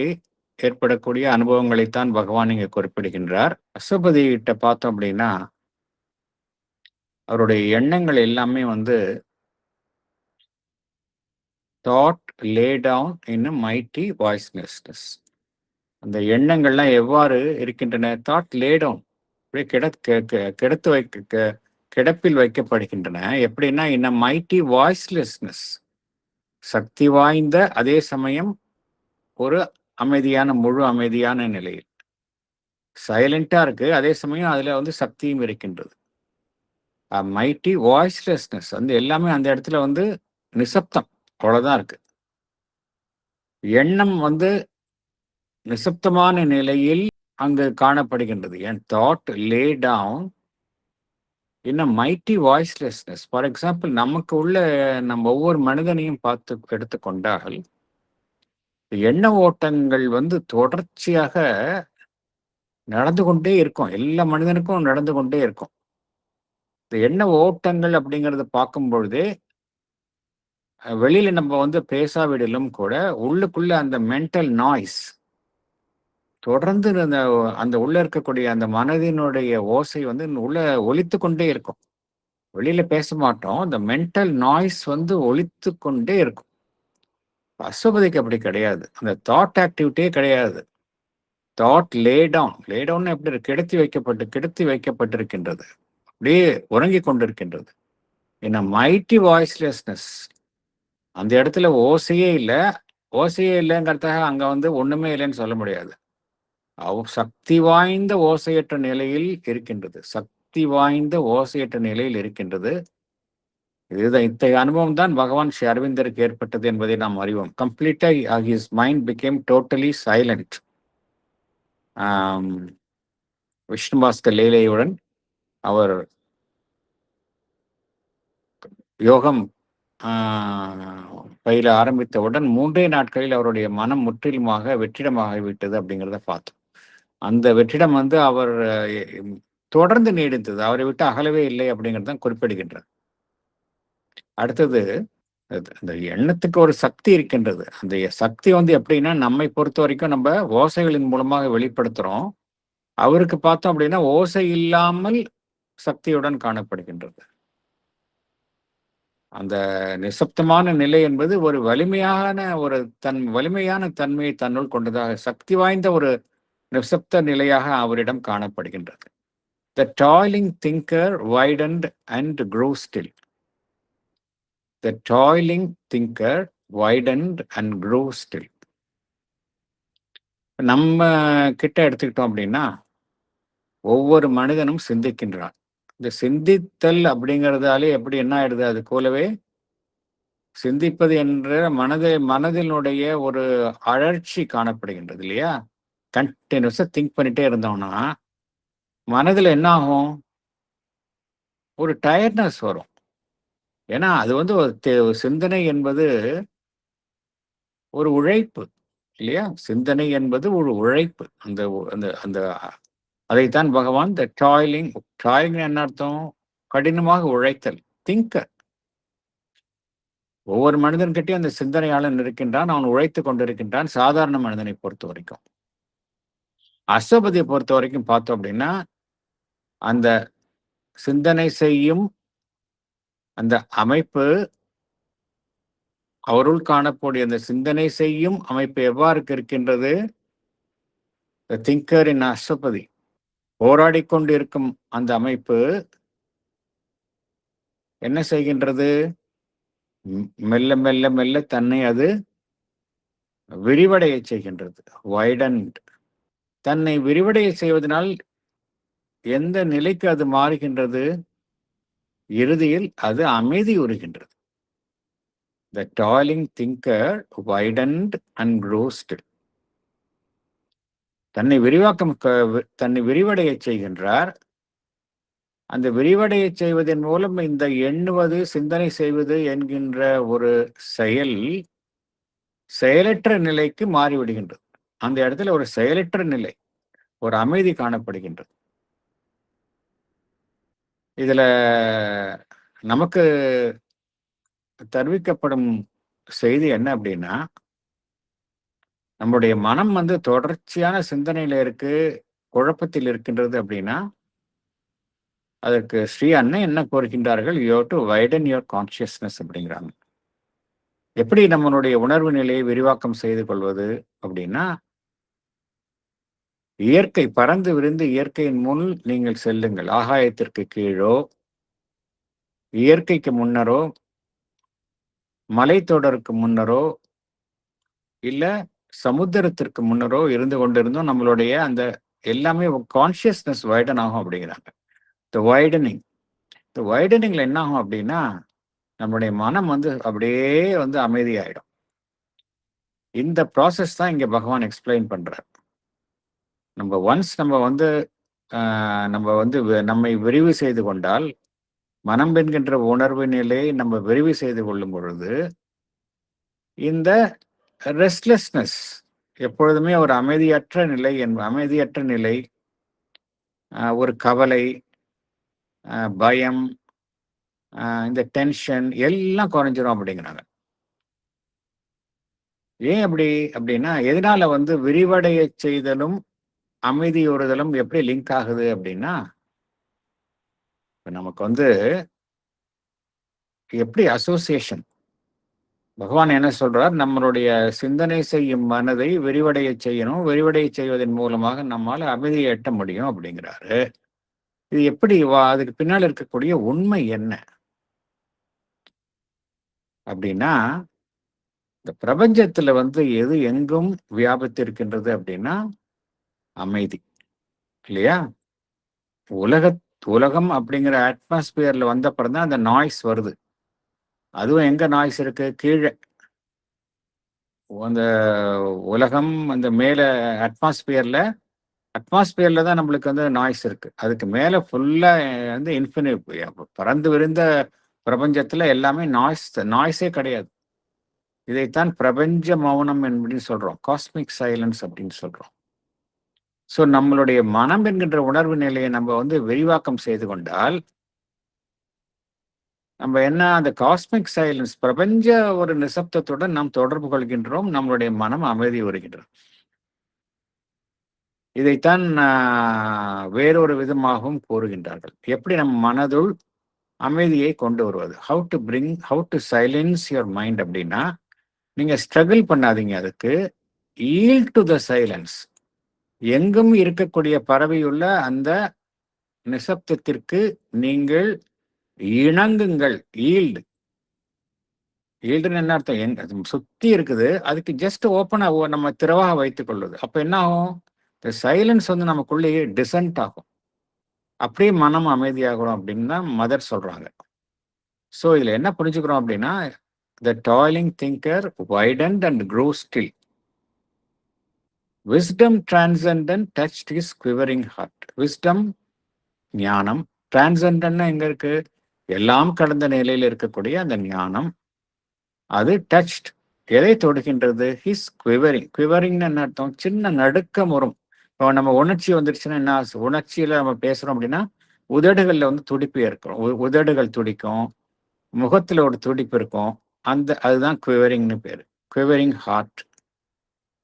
ஏற்படக்கூடிய அனுபவங்களைத்தான் பகவான் இங்க குறிப்பிடுகின்றார். அசுபதி கிட்ட பார்த்தோம் அப்படின்னா அவருடைய எண்ணங்கள் எல்லாமே வந்து thought lay down in mighty voicelessness. அந்த எண்ணங்கள்லாம் எவ்வாறு இருக்கின்றன? தாட் லே டவுன், கிடப்பில் வைக்கப்படுகின்றன. எப்படின்னா இன் மைட்டி வாய்ஸ்லெஸ்னஸ், சக்தி வாய்ந்த அதே சமயம் ஒரு அமைதியான, முழு அமைதியான நிலையில். சைலண்டா இருக்கு, அதே சமயம் அதுல வந்து சக்தியும் இருக்கின்றது. மைட்டி வாய்ஸ்லெஸ்னஸ் வந்து எல்லாமே அந்த இடத்துல வந்து நிசப்தம், அவ்வளவுதான் இருக்கு. எண்ணம் வந்து நிசப்தமான நிலையில் அங்கு காணப்படுகின்றது. என் thought lay down in mighty voicelessness. For example, நமக்கு உள்ள நம்ம ஒவ்வொரு மனிதனையும் பார்த்து எடுத்துக்கொண்டால் எண்ண ஓட்டங்கள் வந்து தொடர்ச்சியாக நடந்து கொண்டே இருக்கும். எல்லா மனிதனுக்கும் நடந்து கொண்டே இருக்கும். இந்த எண்ண ஓட்டங்கள் அப்படிங்கறத பார்க்கும் பொழுதே வெளியில நம்ம வந்து பேசாவிடலும் கூட உள்ளுக்குள்ள அந்த மென்டல் நாய்ஸ் தொடர்ந்து அந்த உள்ள இருக்கக்கூடிய அந்த மனதினுடைய ஓசை வந்து உள்ள ஒலித்து கொண்டே இருக்கும். வெளியில பேச மாட்டோம், இந்த மென்டல் நாய்ஸ் வந்து ஒலித்து கொண்டே இருக்கும். அசுபதிக்கு அப்படி கிடையாது. அந்த தாட் ஆக்டிவிட்டியே கிடையாது. தாட் லே டவுன் எப்படி கிடத்தி வைக்கப்பட்டிருக்கின்றது, அப்படியே உறங்கி கொண்டிருக்கின்றது. என்ன மைட்டி வாய்ஸ்லெஸ்னஸ். அந்த இடத்துல ஓசையே இல்லைங்கிறதுக்காக அங்க வந்து ஒண்ணுமே இல்லைன்னு சொல்ல முடியாது. சக்தி வாய்ந்த ஓசையற்ற நிலையில் இருக்கின்றது. சக்தி வாய்ந்த ஓசையற்ற நிலையில் இருக்கின்றது. இதுதான், இத்தகைய அனுபவம் தான் பகவான் ஸ்ரீ அரவிந்தருக்கு ஏற்பட்டது என்பதை நாம் அறிவோம். கம்ப்ளீட்டா his mind became totally silent. Vishnu Bhaskar லீலையுடன் அவர் யோகம் பயில ஆரம்பித்தவுடன் 3 நாட்களில் அவருடைய மனம் முற்றிலுமாக வெற்றிடமாக விட்டது அப்படிங்கிறத பார்த்தோம். அந்த வெற்றிடம் வந்து அவர் தொடர்ந்து நீடித்தது. அவரை விட்டு அகலவே இல்லை அப்படிங்கிறது தான் குறிப்பிடுகின்றது. அடுத்தது அந்த எண்ணத்துக்கு ஒரு சக்தி இருக்கின்றது. அந்த சக்தி வந்து எப்படின்னா, நம்மை பொறுத்தவரைக்கும் நம்ம ஓசைகளின் மூலமாக வெளிப்படுத்துறோம். அவருக்கு பார்த்தோம் அப்படின்னா, ஓசை இல்லாமல் சக்தியுடன் காணப்படுகின்றது. அந்த நிசப்தமான நிலை என்பது ஒரு வலிமையான தன்மையை தன்னுள் கொண்டதாக, சக்தி வாய்ந்த ஒரு நிசப்த நிலையாக அவரிடம் காணப்படுகின்றது. The toiling thinker widened and grew still. The toiling thinker widened and grew still. நம்ம கிட்ட எடுத்துக்கிட்டோம் அப்படின்னா, ஒவ்வொரு மனிதனும் சிந்திக்கின்றான். இந்த சிந்தித்தல் அப்படிங்கிறதாலே எப்படி என்ன ஆயிடுது, அது கூடவே சிந்திப்பது என்ற மனதினுடைய ஒரு அழற்சி காணப்படுகின்றது இல்லையா? கண்டினியூஸா திங்க் பண்ணிட்டே இருந்தோம்னா, மனதில் என்ன ஆகும்? ஒரு டயர்ட்னஸ் வரும். ஏன்னா அது வந்து ஒரு சிந்தனை என்பது ஒரு உழைப்பு இல்லையா? சிந்தனை என்பது ஒரு உழைப்பு. அந்த அந்த அந்த அதைத்தான் பகவான் டாயிலிங் என்ன அர்த்தம்? கடினமாக உழைத்தல். திங்கர். ஒவ்வொரு மனிதன்கிட்டயும் அந்த சிந்தனையாளன் இருக்கின்றான். அவன் உழைத்துக் கொண்டிருக்கின்றான். சாதாரண மனிதனை பொறுத்த வரைக்கும். அஸ்வபதியை பொறுத்த வரைக்கும் பார்த்தோம் அப்படின்னா, அந்த சிந்தனை செய்யும் அந்த அமைப்பு, அவருள் காணக்கூடிய அந்த சிந்தனை செய்யும் அமைப்பு எவ்வாறு இருக்கின்றது? திங்கர் இன் அஸ்வபதி. போராடிக் கொண்டிருக்கும் அந்த அமைப்பு என்ன செய்கின்றது? மெல்ல மெல்ல மெல்ல தன்னை அது விரிவடைய செய்கின்றது. வைடன்ட். தன்னை விரிவடைய செய்வதனால் எந்த நிலைக்கு அது மாறுகின்றது? இறுதியில் அது அமைதி உறுகின்றது. The toiling thinker widened and grew still. தன்னை விரிவடைய செய்கின்றார். அந்த விரிவடைய செய்வதன் மூலம் இந்த எண்ணுவது, சிந்தனை செய்வது என்கின்ற ஒரு செயலற்ற நிலைக்கு மாறிவிடுகின்றது. அந்த இடத்துல ஒரு செயலற்ற நிலை, ஒரு அமைதி காணப்படுகின்றது. இதுல நமக்கு தெரிவிக்கப்படும் செய்தி என்ன அப்படின்னா, நம்முடைய மனம் வந்து தொடர்ச்சியான சிந்தனையில இருக்கு, குழப்பத்தில் இருக்கின்றது அப்படின்னா, அதற்கு ஸ்ரீ அன்னை என்ன கோருகின்றார்கள்? You have to widen your consciousness அப்படிங்கிறாங்க. எப்படி நம்மளுடைய உணர்வு நிலையை விரிவாக்கம் செய்து கொள்வது அப்படின்னா, இயற்கை பறந்து விரிந்து இயற்கையின் முன் நீங்கள் செல்லுங்கள். ஆகாயத்திற்கு கீழோ, இயற்கைக்கு முன்னரோ, மலைத்தொடருக்கு முன்னரோ, இல்ல சமுத்திரத்திற்கு முன்னரோ இருந்து கொண்டிருந்தோம். நம்மளுடைய அந்த எல்லாமே கான்சியஸ்னஸ் வைடன் ஆகும் அப்படிங்கிறாங்க. இந்த வைடனிங்ல என்ன ஆகும் அப்படின்னா, நம்மளுடைய மனம் வந்து அப்படியே வந்து அமைதியாயிடும். இந்த ப்ராசஸ் தான் இங்க பகவான் எக்ஸ்பிளைன் பண்றார். நம்ம வந்து நம்மை விரிவு செய்து கொண்டால், மனம் என்கின்ற உணர்வு நிலையை நம்ம விரிவு செய்து கொள்ளும் பொழுது, இந்த ரெஸ்ட்லெஸ்னஸ், எப்பொழுதுமே ஒரு அமைதியற்ற நிலை, ஒரு கவலை, பயம், இந்த டென்ஷன் எல்லாம் குறைஞ்சிரும் அப்படிங்கிறாங்க. ஏன் அப்படின்னா, எதனால வந்து விரிவடைய செய்தலும் அமைதியுறுதலும் எப்படி லிங்க் ஆகுது அப்படின்னா, நமக்கு வந்து எப்படி அசோசியேஷன், பகவான் என்ன சொல்றார்? நம்மளுடைய சிந்தனை செய்யும் மனதை விரிவடைய செய்யணும். விரிவடைய செய்வதன் மூலமாக நம்மால அமைதியை எட்ட முடியும் அப்படிங்கிறாரு. இது எப்படி அதுக்கு பின்னால் இருக்கக்கூடிய உண்மை என்ன அப்படின்னா, இந்த பிரபஞ்சத்துல வந்து எது எங்கும் வியாபித்திருக்கின்றது அப்படின்னா அமைதி இல்லையா? உலகம் அப்படிங்கிற அட்மாஸ்பியர்ல வந்த அப்புறம் தான் அந்த நாய்ஸ் வருது. அதுவும் எங்க நாய்ஸ் இருக்கு? கீழே அந்த உலகம் அந்த மேல அட்மாஸ்பியர்ல தான் நம்மளுக்கு வந்து நாய்ஸ் இருக்கு. அதுக்கு மேல ஃபுல்லா வந்து இன்ஃபினிட் பறந்து விரிந்த பிரபஞ்சத்துல எல்லாமே நாய்ஸே கிடையாது. இதைத்தான் பிரபஞ்ச மௌனம் அப்படின்னு சொல்றோம். காஸ்மிக் சைலன்ஸ் அப்படின்னு சொல்றோம். ஸோ நம்மளுடைய மனம் என்கின்ற உணர்வு நிலையை நம்ம வந்து விரிவாக்கம் செய்து கொண்டால், நம்ம என்ன அந்த காஸ்மிக் சைலன்ஸ் பிரபஞ்ச ஒரு நிசப்தத்துடன் நாம் தொடர்பு கொள்கின்றோம். நம்மளுடைய மனம் அமைதி வருகின்றது. இதைத்தான் வேறொரு விதமாகவும் கூறுகின்றார்கள். எப்படி நம் மனதுள் அமைதியை கொண்டு வருவது? How to silence your mind அப்படின்னா, நீங்க ஸ்ட்ரகிள் பண்ணாதீங்க அதுக்கு. Yield to the silence. எங்கும் இருக்கக்கூடிய பரவியுள்ள அந்த நிசப்தத்திற்கு நீங்கள் இணங்குங்கள். ஈல்டுன்னு என்ன அர்த்தம்? சுத்தி இருக்குது, அதுக்கு ஜஸ்ட் ஓப்பனா நம்ம திறவாக வைத்துக் கொள்வது. அப்ப என்ன ஆகும்? இந்த சைலன்ஸ் வந்து நமக்குள்ளேயே டிசன்ட் ஆகும். அப்படியே மனம் அமைதியாகணும் அப்படின்னு தான் மதர் சொல்றாங்க. ஸோ இதுல என்ன புரிஞ்சுக்கிறோம் அப்படின்னா, the toiling thinker widened and grow still. wisdom transcendent touched his quivering heart. wisdom ஞானம், டிரான்சென்டன்ட்னா எங்க இருக்கு? எல்லாம் கடந்த நிலையில் இருக்கக்கூடிய அந்த ஞானம், அது டச்ட் எதை தொடுகின்றது? ஹிஸ் குவிவரிங்னு என்ன அர்த்தம்? சின்ன நடுக்கம் வரும். இப்போ நம்ம உணர்ச்சி வந்துருச்சுன்னா என்ன? உணர்ச்சியில நம்ம பேசுறோம் அப்படின்னா உதடுகள்ல வந்து துடிப்பு ஏற்படும். உதடுகள் துடிக்கும், முகத்துல ஒரு துடிப்பு இருக்கும். அதுதான் குவிவரிங்னு பேரு. குவிவரிங் ஹார்ட்.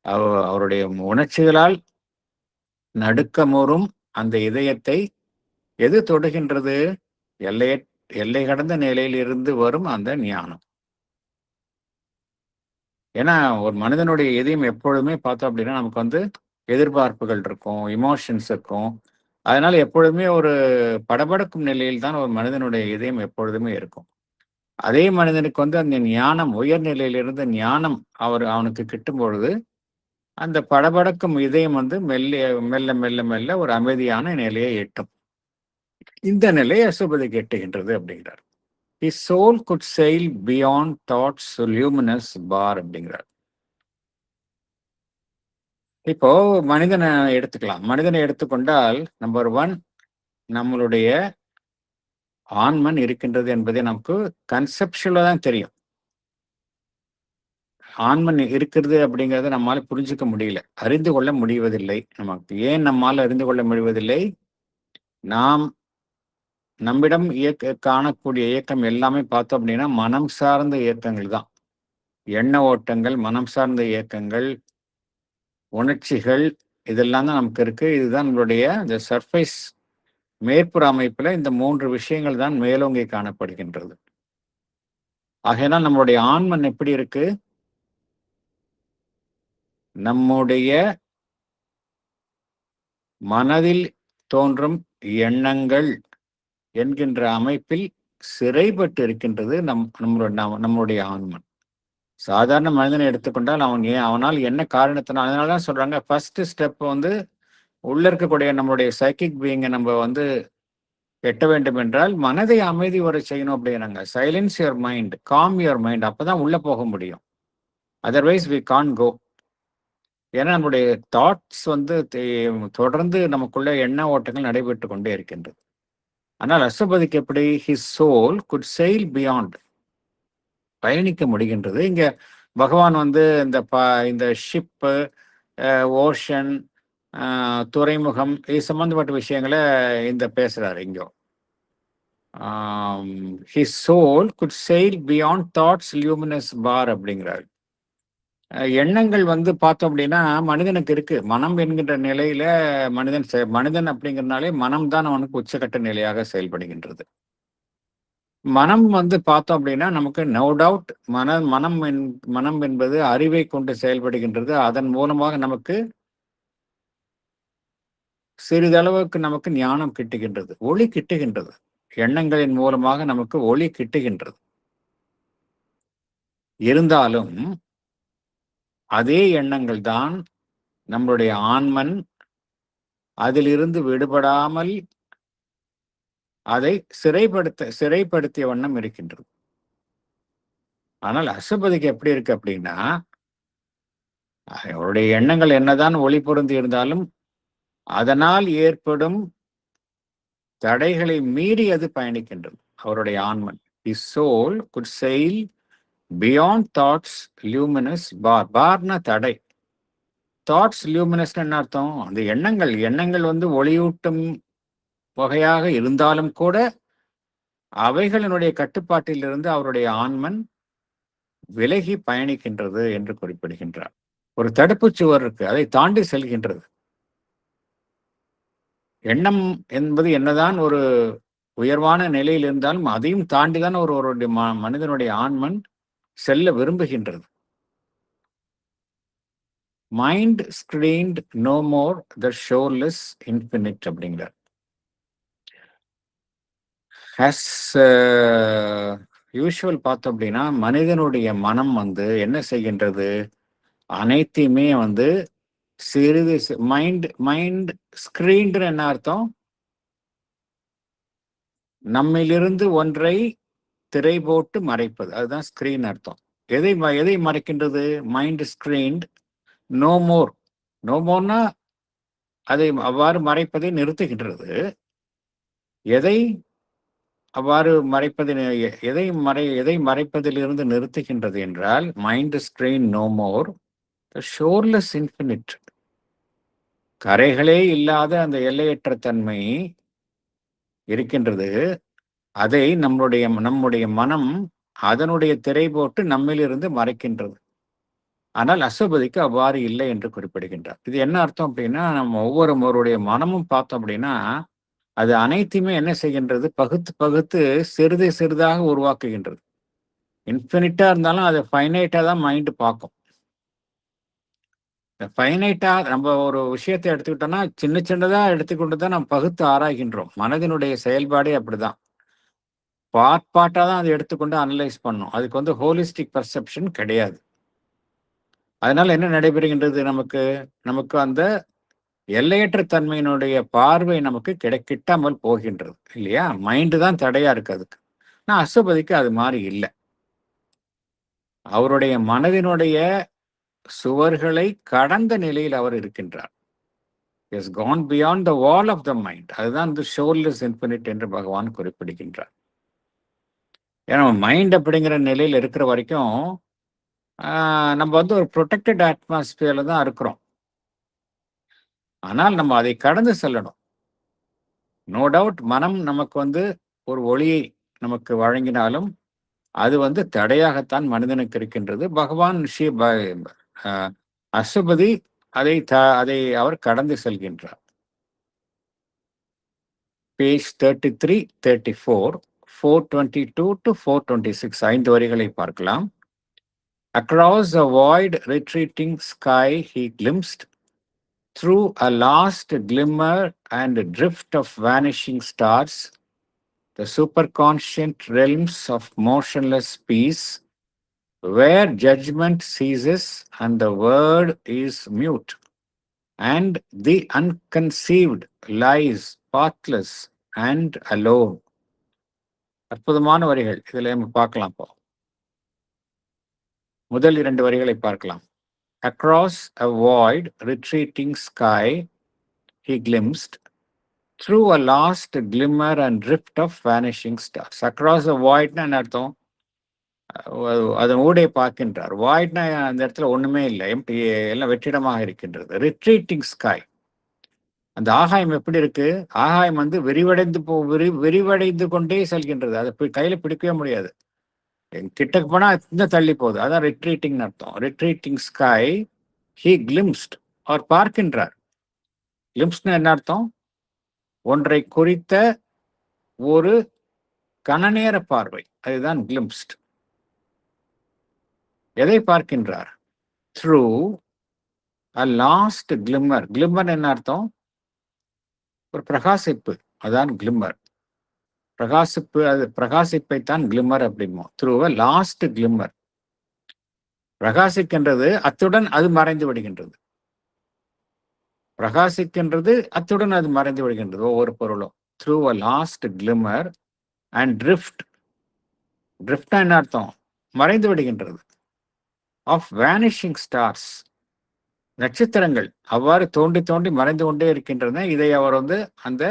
அவருடைய உணர்ச்சிகளால் நடுக்கமுறும் அந்த இதயத்தை எது தொடுகின்றது? எல்லை கடந்த நிலையில் இருந்து வரும் அந்த ஞானம். ஏன்னா ஒரு மனிதனுடைய இதயம் எப்பொழுதுமே பார்த்தோம் அப்படின்னா நமக்கு வந்து எதிர்பார்ப்புகள் இருக்கும், இமோஷன்ஸ் இருக்கும். அதனால எப்பொழுதுமே ஒரு படபடக்கும் நிலையில் தான் ஒரு மனிதனுடைய இதயம் எப்பொழுதுமே இருக்கும். அதே மனிதனுக்கு வந்து அந்த ஞானம், உயர்நிலையிலிருந்து ஞானம் அவனுக்கு கிட்டும் பொழுது அந்த படபடக்கும் இதயம் வந்து மெல்ல மெல்ல மெல்ல ஒரு அமைதியான நிலையை எட்டும். இந்த நிலை அசுபதிக்கு எட்டுகின்றது அப்படிங்கிறார். His soul could sail beyond thought's luminous bar அப்படிங்கிறார். இப்போ மனிதனை எடுத்துக்கலாம். மனிதனை எடுத்துக்கொண்டால் நம்பர் 1, நம்மளுடைய ஆன்மன் இருக்கின்றது என்பதை நமக்கு கன்செப்சுவலா தான் தெரியும். ஆன்மன் இருக்கிறது அப்படிங்கிறத நம்மால புரிஞ்சுக்க முடியல, அறிந்து கொள்ள முடிவதில்லை. நமக்கு ஏன் நம்மால் அறிந்து கொள்ள முடிவதில்லை? நம்மிடம் காணக்கூடிய இயக்கம் எல்லாமே பார்த்தோம் அப்படின்னா மனம் சார்ந்த இயக்கங்கள் தான். எண்ண ஓட்டங்கள், மனம் சார்ந்த இயக்கங்கள், உணர்ச்சிகள், இதெல்லாம் தான் நமக்கு இருக்கு. இதுதான் நம்மளுடைய இந்த சர்ஃபேஸ் மேற்புற அமைப்புல இந்த 3 விஷயங்கள் தான் மேலோங்கி காணப்படுகின்றது. ஆகையால் நம்மளுடைய ஆன்மன் எப்படி இருக்கு? நம்முடைய மனதில் தோன்றும் எண்ணங்கள் என்கின்ற அமைப்பில் சிறைப்பட்டு இருக்கின்றது நம்மளுடைய ஆன்மன். சாதாரண மனிதனை எடுத்துக்கொண்டால் அவனால் என்ன காரணத்தினால், அதனாலதான் சொல்றாங்க ஃபர்ஸ்ட் ஸ்டெப் வந்து உள்ள இருக்கக்கூடிய நம்மளுடைய சைக்கிக் பீயிங்கை நம்ம வந்து எட்ட வேண்டும் என்றால் மனதை அமைதி வர செய்யணும் அப்படிங்கிறாங்க. Silence your mind, com your mind. அப்பதான் உள்ள போக முடியும். அதர்வைஸ் வி கான் கோ. ஏன்னா நம்முடைய தாட்ஸ் வந்து தொடர்ந்து நமக்குள்ள எண்ண ஓட்டங்கள் நடைபெற்று கொண்டே இருக்கின்றது. ஆனால் அஷ்டபதிக்கு எப்படி? His soul could sail beyond, பயணிக்க முடிகின்றது. இங்க பகவான் வந்து இந்த ஷிப்பு, ஓஷன், துறைமுகம், இது சம்பந்தப்பட்ட விஷயங்களை இந்த பேசுறாரு இங்கோ. His soul could sail beyond thought's luminous bar அப்படிங்கிறாரு. எண்ணங்கள் வந்து பார்த்தோம் அப்படின்னா மனிதனுக்கு இருக்கு. மனம் என்கின்ற நிலையில மனிதன் அப்படிங்கிறனாலே மனம் தான் அவனுக்கு உச்சகட்ட நிலையாக செயல்படுகின்றது. மனம் வந்து பார்த்தோம் அப்படின்னா நமக்கு நோ டவுட் மனம் என்பது அறிவை கொண்டு செயல்படுகின்றது. அதன் மூலமாக நமக்கு சிறிதளவுக்கு நமக்கு ஞானம் கிட்டுகின்றது, ஒளி கிட்டுகின்றது. எண்ணங்களின் மூலமாக நமக்கு ஒளி கிட்டுகின்றது. இருந்தாலும் அதே எண்ணங்கள் தான் நம்மளுடைய ஆன்மன் அதிலிருந்து விடுபடாமல் அதை சிறைப்படுத்திய வண்ணம் இருக்கின்றது. ஆனால் அசுபதிக்கு எப்படி இருக்கு அப்படின்னா, அவருடைய எண்ணங்கள் என்னதான் ஒளி பொருந்தி இருந்தாலும் அதனால் ஏற்படும் தடைகளை மீறி அது பயணிக்கின்றது அவருடைய ஆன்மன். his soul could sail beyond thoughts luminous bar. பார்னா தடை. தாட்ஸ் லியூமினஸ் என்ன அர்த்தம்? அந்த எண்ணங்கள் எண்ணங்கள் வந்து ஒளியூட்டும் வகையாக இருந்தாலும் கூட அவைகளினுடைய கட்டுப்பாட்டிலிருந்து அவருடைய ஆன்மன் விலகி பயணிக்கின்றது என்று குறிப்பிடுகின்றார். ஒரு தடுப்புச் சுவர் இருக்கு, அதை தாண்டி செல்கின்றது. எண்ணம் என்பது என்னதான் ஒரு உயர்வான நிலையில் இருந்தாலும் அதையும் தாண்டிதான் ஒரு மனிதனுடைய ஆன்மன் செல்ல விரும்புகின்றது. மைண்ட் ஸ்கிரீன்ட் நோ மோர் த ஷோர்லெஸ் இன்ஃபினிட் அப்படிங்கிறார். ஆஸ் யூஷுவல் பார்த்தோம் அப்படின்னா மனிதனுடைய மனம் வந்து என்ன செய்கின்றது? அனைத்தையுமே வந்து சிறிது மைண்ட் ஸ்கிரீன் என்ன அர்த்தம்? நம்மிலிருந்து ஒன்றை திரை போட்டு மறைப்பது, அதுதான் ஸ்கிரீன் அர்த்தம். எதை மறைக்கின்றது? Mind screened no more. No மோர்னா அதை அவ்வாறு மறைப்பதை நிறுத்துகின்றது. எதை அவ்வாறு மறைப்பது எதை மறைப்பதிலிருந்து நிறுத்துகின்றது என்றால் மைண்ட் ஸ்கிரீன் நோ மோர் த ஷோர்லெஸ் இன்ஃபினிட். கரைகளே இல்லாத அந்த எல்லையற்ற தன்மை இருக்கின்றது. அதை நம்முடைய மனம் அதனுடைய திரை போட்டு நம்மிலிருந்து மறைக்கின்றது. ஆனால் அசுபதிக்கு அவ்வாறு இல்லை என்று குறிப்பிடுகின்றார். இது என்ன அர்த்தம் அப்படின்னா, நம்ம ஒவ்வொருவருடைய மனமும் பார்த்தோம் அப்படின்னா அது அனைத்தையுமே என்ன செய்கின்றது? பகுத்து பகுத்து சிறிதாக உருவாக்குகின்றது. இன்ஃபினிட்டா இருந்தாலும் அதை ஃபைனைட்டா தான் மைண்டு பார்க்கும். ஃபைனைட்டா நம்ம ஒரு விஷயத்தை எடுத்துக்கிட்டோம்னா சின்னதா எடுத்துக்கொண்டு தான் நம்ம பகுத்து ஆராய்கின்றோம். மனதினுடைய செயல்பாடே அப்படிதான். பார்ட்டா தான் அதை எடுத்துக்கொண்டு அனலைஸ் பண்ணும். அதுக்கு வந்து ஹோலிஸ்டிக் பர்செப்ஷன் கிடையாது. அதனால என்ன நடைபெறுகின்றது? நமக்கு அந்த எல்லையற்ற தன்மையினுடைய பார்வை நமக்கு கிட்டாமல் போகின்றது இல்லையா? மைண்டு தான் தடையா இருக்கு அதுக்கு. நான் அசுபதிக்கு அது மாதிரி இல்லை. அவருடைய மனதினுடைய சுவர்களை கடந்த நிலையில் அவர் இருக்கின்றார். Is gone beyond the wall of the mind. அதுதான் இந்த ஷோர்லெஸ் இன்ஃபினிட் என்று பகவான் குறிப்பிடுகின்றார். ஏன்னா மைண்ட் அப்படிங்கிற நிலையில் இருக்கிற வரைக்கும் நம்ம வந்து ஒரு ப்ரொடெக்டட் அட்மாஸ்பியர்ல தான் இருக்கிறோம். ஆனால் நம்ம அதை கடந்து செல்லணும். நோ டவுட் மனம் நமக்கு வந்து ஒரு ஒளியை நமக்கு வழங்கினாலும் அது வந்து தடையாகத்தான் மனிதனுக்கு இருக்கின்றது. பகவான் அசுபதி அதை அவர் கடந்து செல்கின்றார். பேஜ் 33, 34, 422 to 426 5 வரிகளை பார்க்கலாம். Across a void retreating sky he glimpsed, through a last glimmer and drift of vanishing stars, the superconscient realms of motionless peace, where judgment ceases and the word is mute, and the unconceived lies pathless and alone. அற்புதமான வரிகள். இதில் நம்ம பார்க்கலாம். இப்போ முதல் 2 வரிகளை பார்க்கலாம். Across a void retreating sky he glimpsed, through a last glimmer and drift of vanishing stars. Across a void என்ன அர்த்தம்? அதன் ஊடே பார்க்கின்றார். வாய்ட்னா அந்த இடத்துல ஒண்ணுமே இல்லை, எல்லாம் வெற்றிடமாக இருக்கின்றது. ரிட்ரீட்டிங் ஸ்கை, அந்த ஆகாயம் எப்படி இருக்கு? ஆகாயம் வந்து விரிவடைந்து கொண்டே செல்கின்றது. அதை கையில பிடிக்கவே முடியாது. கிட்டக்கு போனா இன்னும் தள்ளி போகுது. அதான் ரிட்ரீட்டிங் அர்த்தம். ரிட்ரீட்டிங் ஸ்கை ஹி கிளிம்ஸ்ட், அவர் பார்க்கின்றார். கிளிம்ஸ்ட்னா என்ன அர்த்தம்? ஒன்றை குறித்த ஒரு கணநேர பார்வை, அதுதான் கிளிம்ஸ்ட். எதை பார்க்கின்றார்? Through a last glimmer. Glimmer என்ன அர்த்தம்? ஒரு பிரகாசிப்பு, அதான் கிளிம்மர். பிரகாசிப்பு, அது பிரகாசிப்பைத்தான் கிளிம்மர் அப்படிமோ. Through a last glimmer. பிரகாசிக்கின்றது, அத்துடன் அது மறைந்து விடுகின்றது. பிரகாசிக்கின்றது, அத்துடன் அது மறைந்து விடுகின்றது ஒவ்வொரு பொருளும். Through a last glimmer and drift. ட்ரிஃப்ட்னா என்ன அர்த்தம்? மறைந்து விடுகின்றது. ஆஃப் வேனிஷிங் ஸ்டார்ஸ், நட்சத்திரங்கள் அவ்வாறு தோண்டி மறைந்து கொண்டே இருக்கின்றன. இதை அவர் வந்து அந்த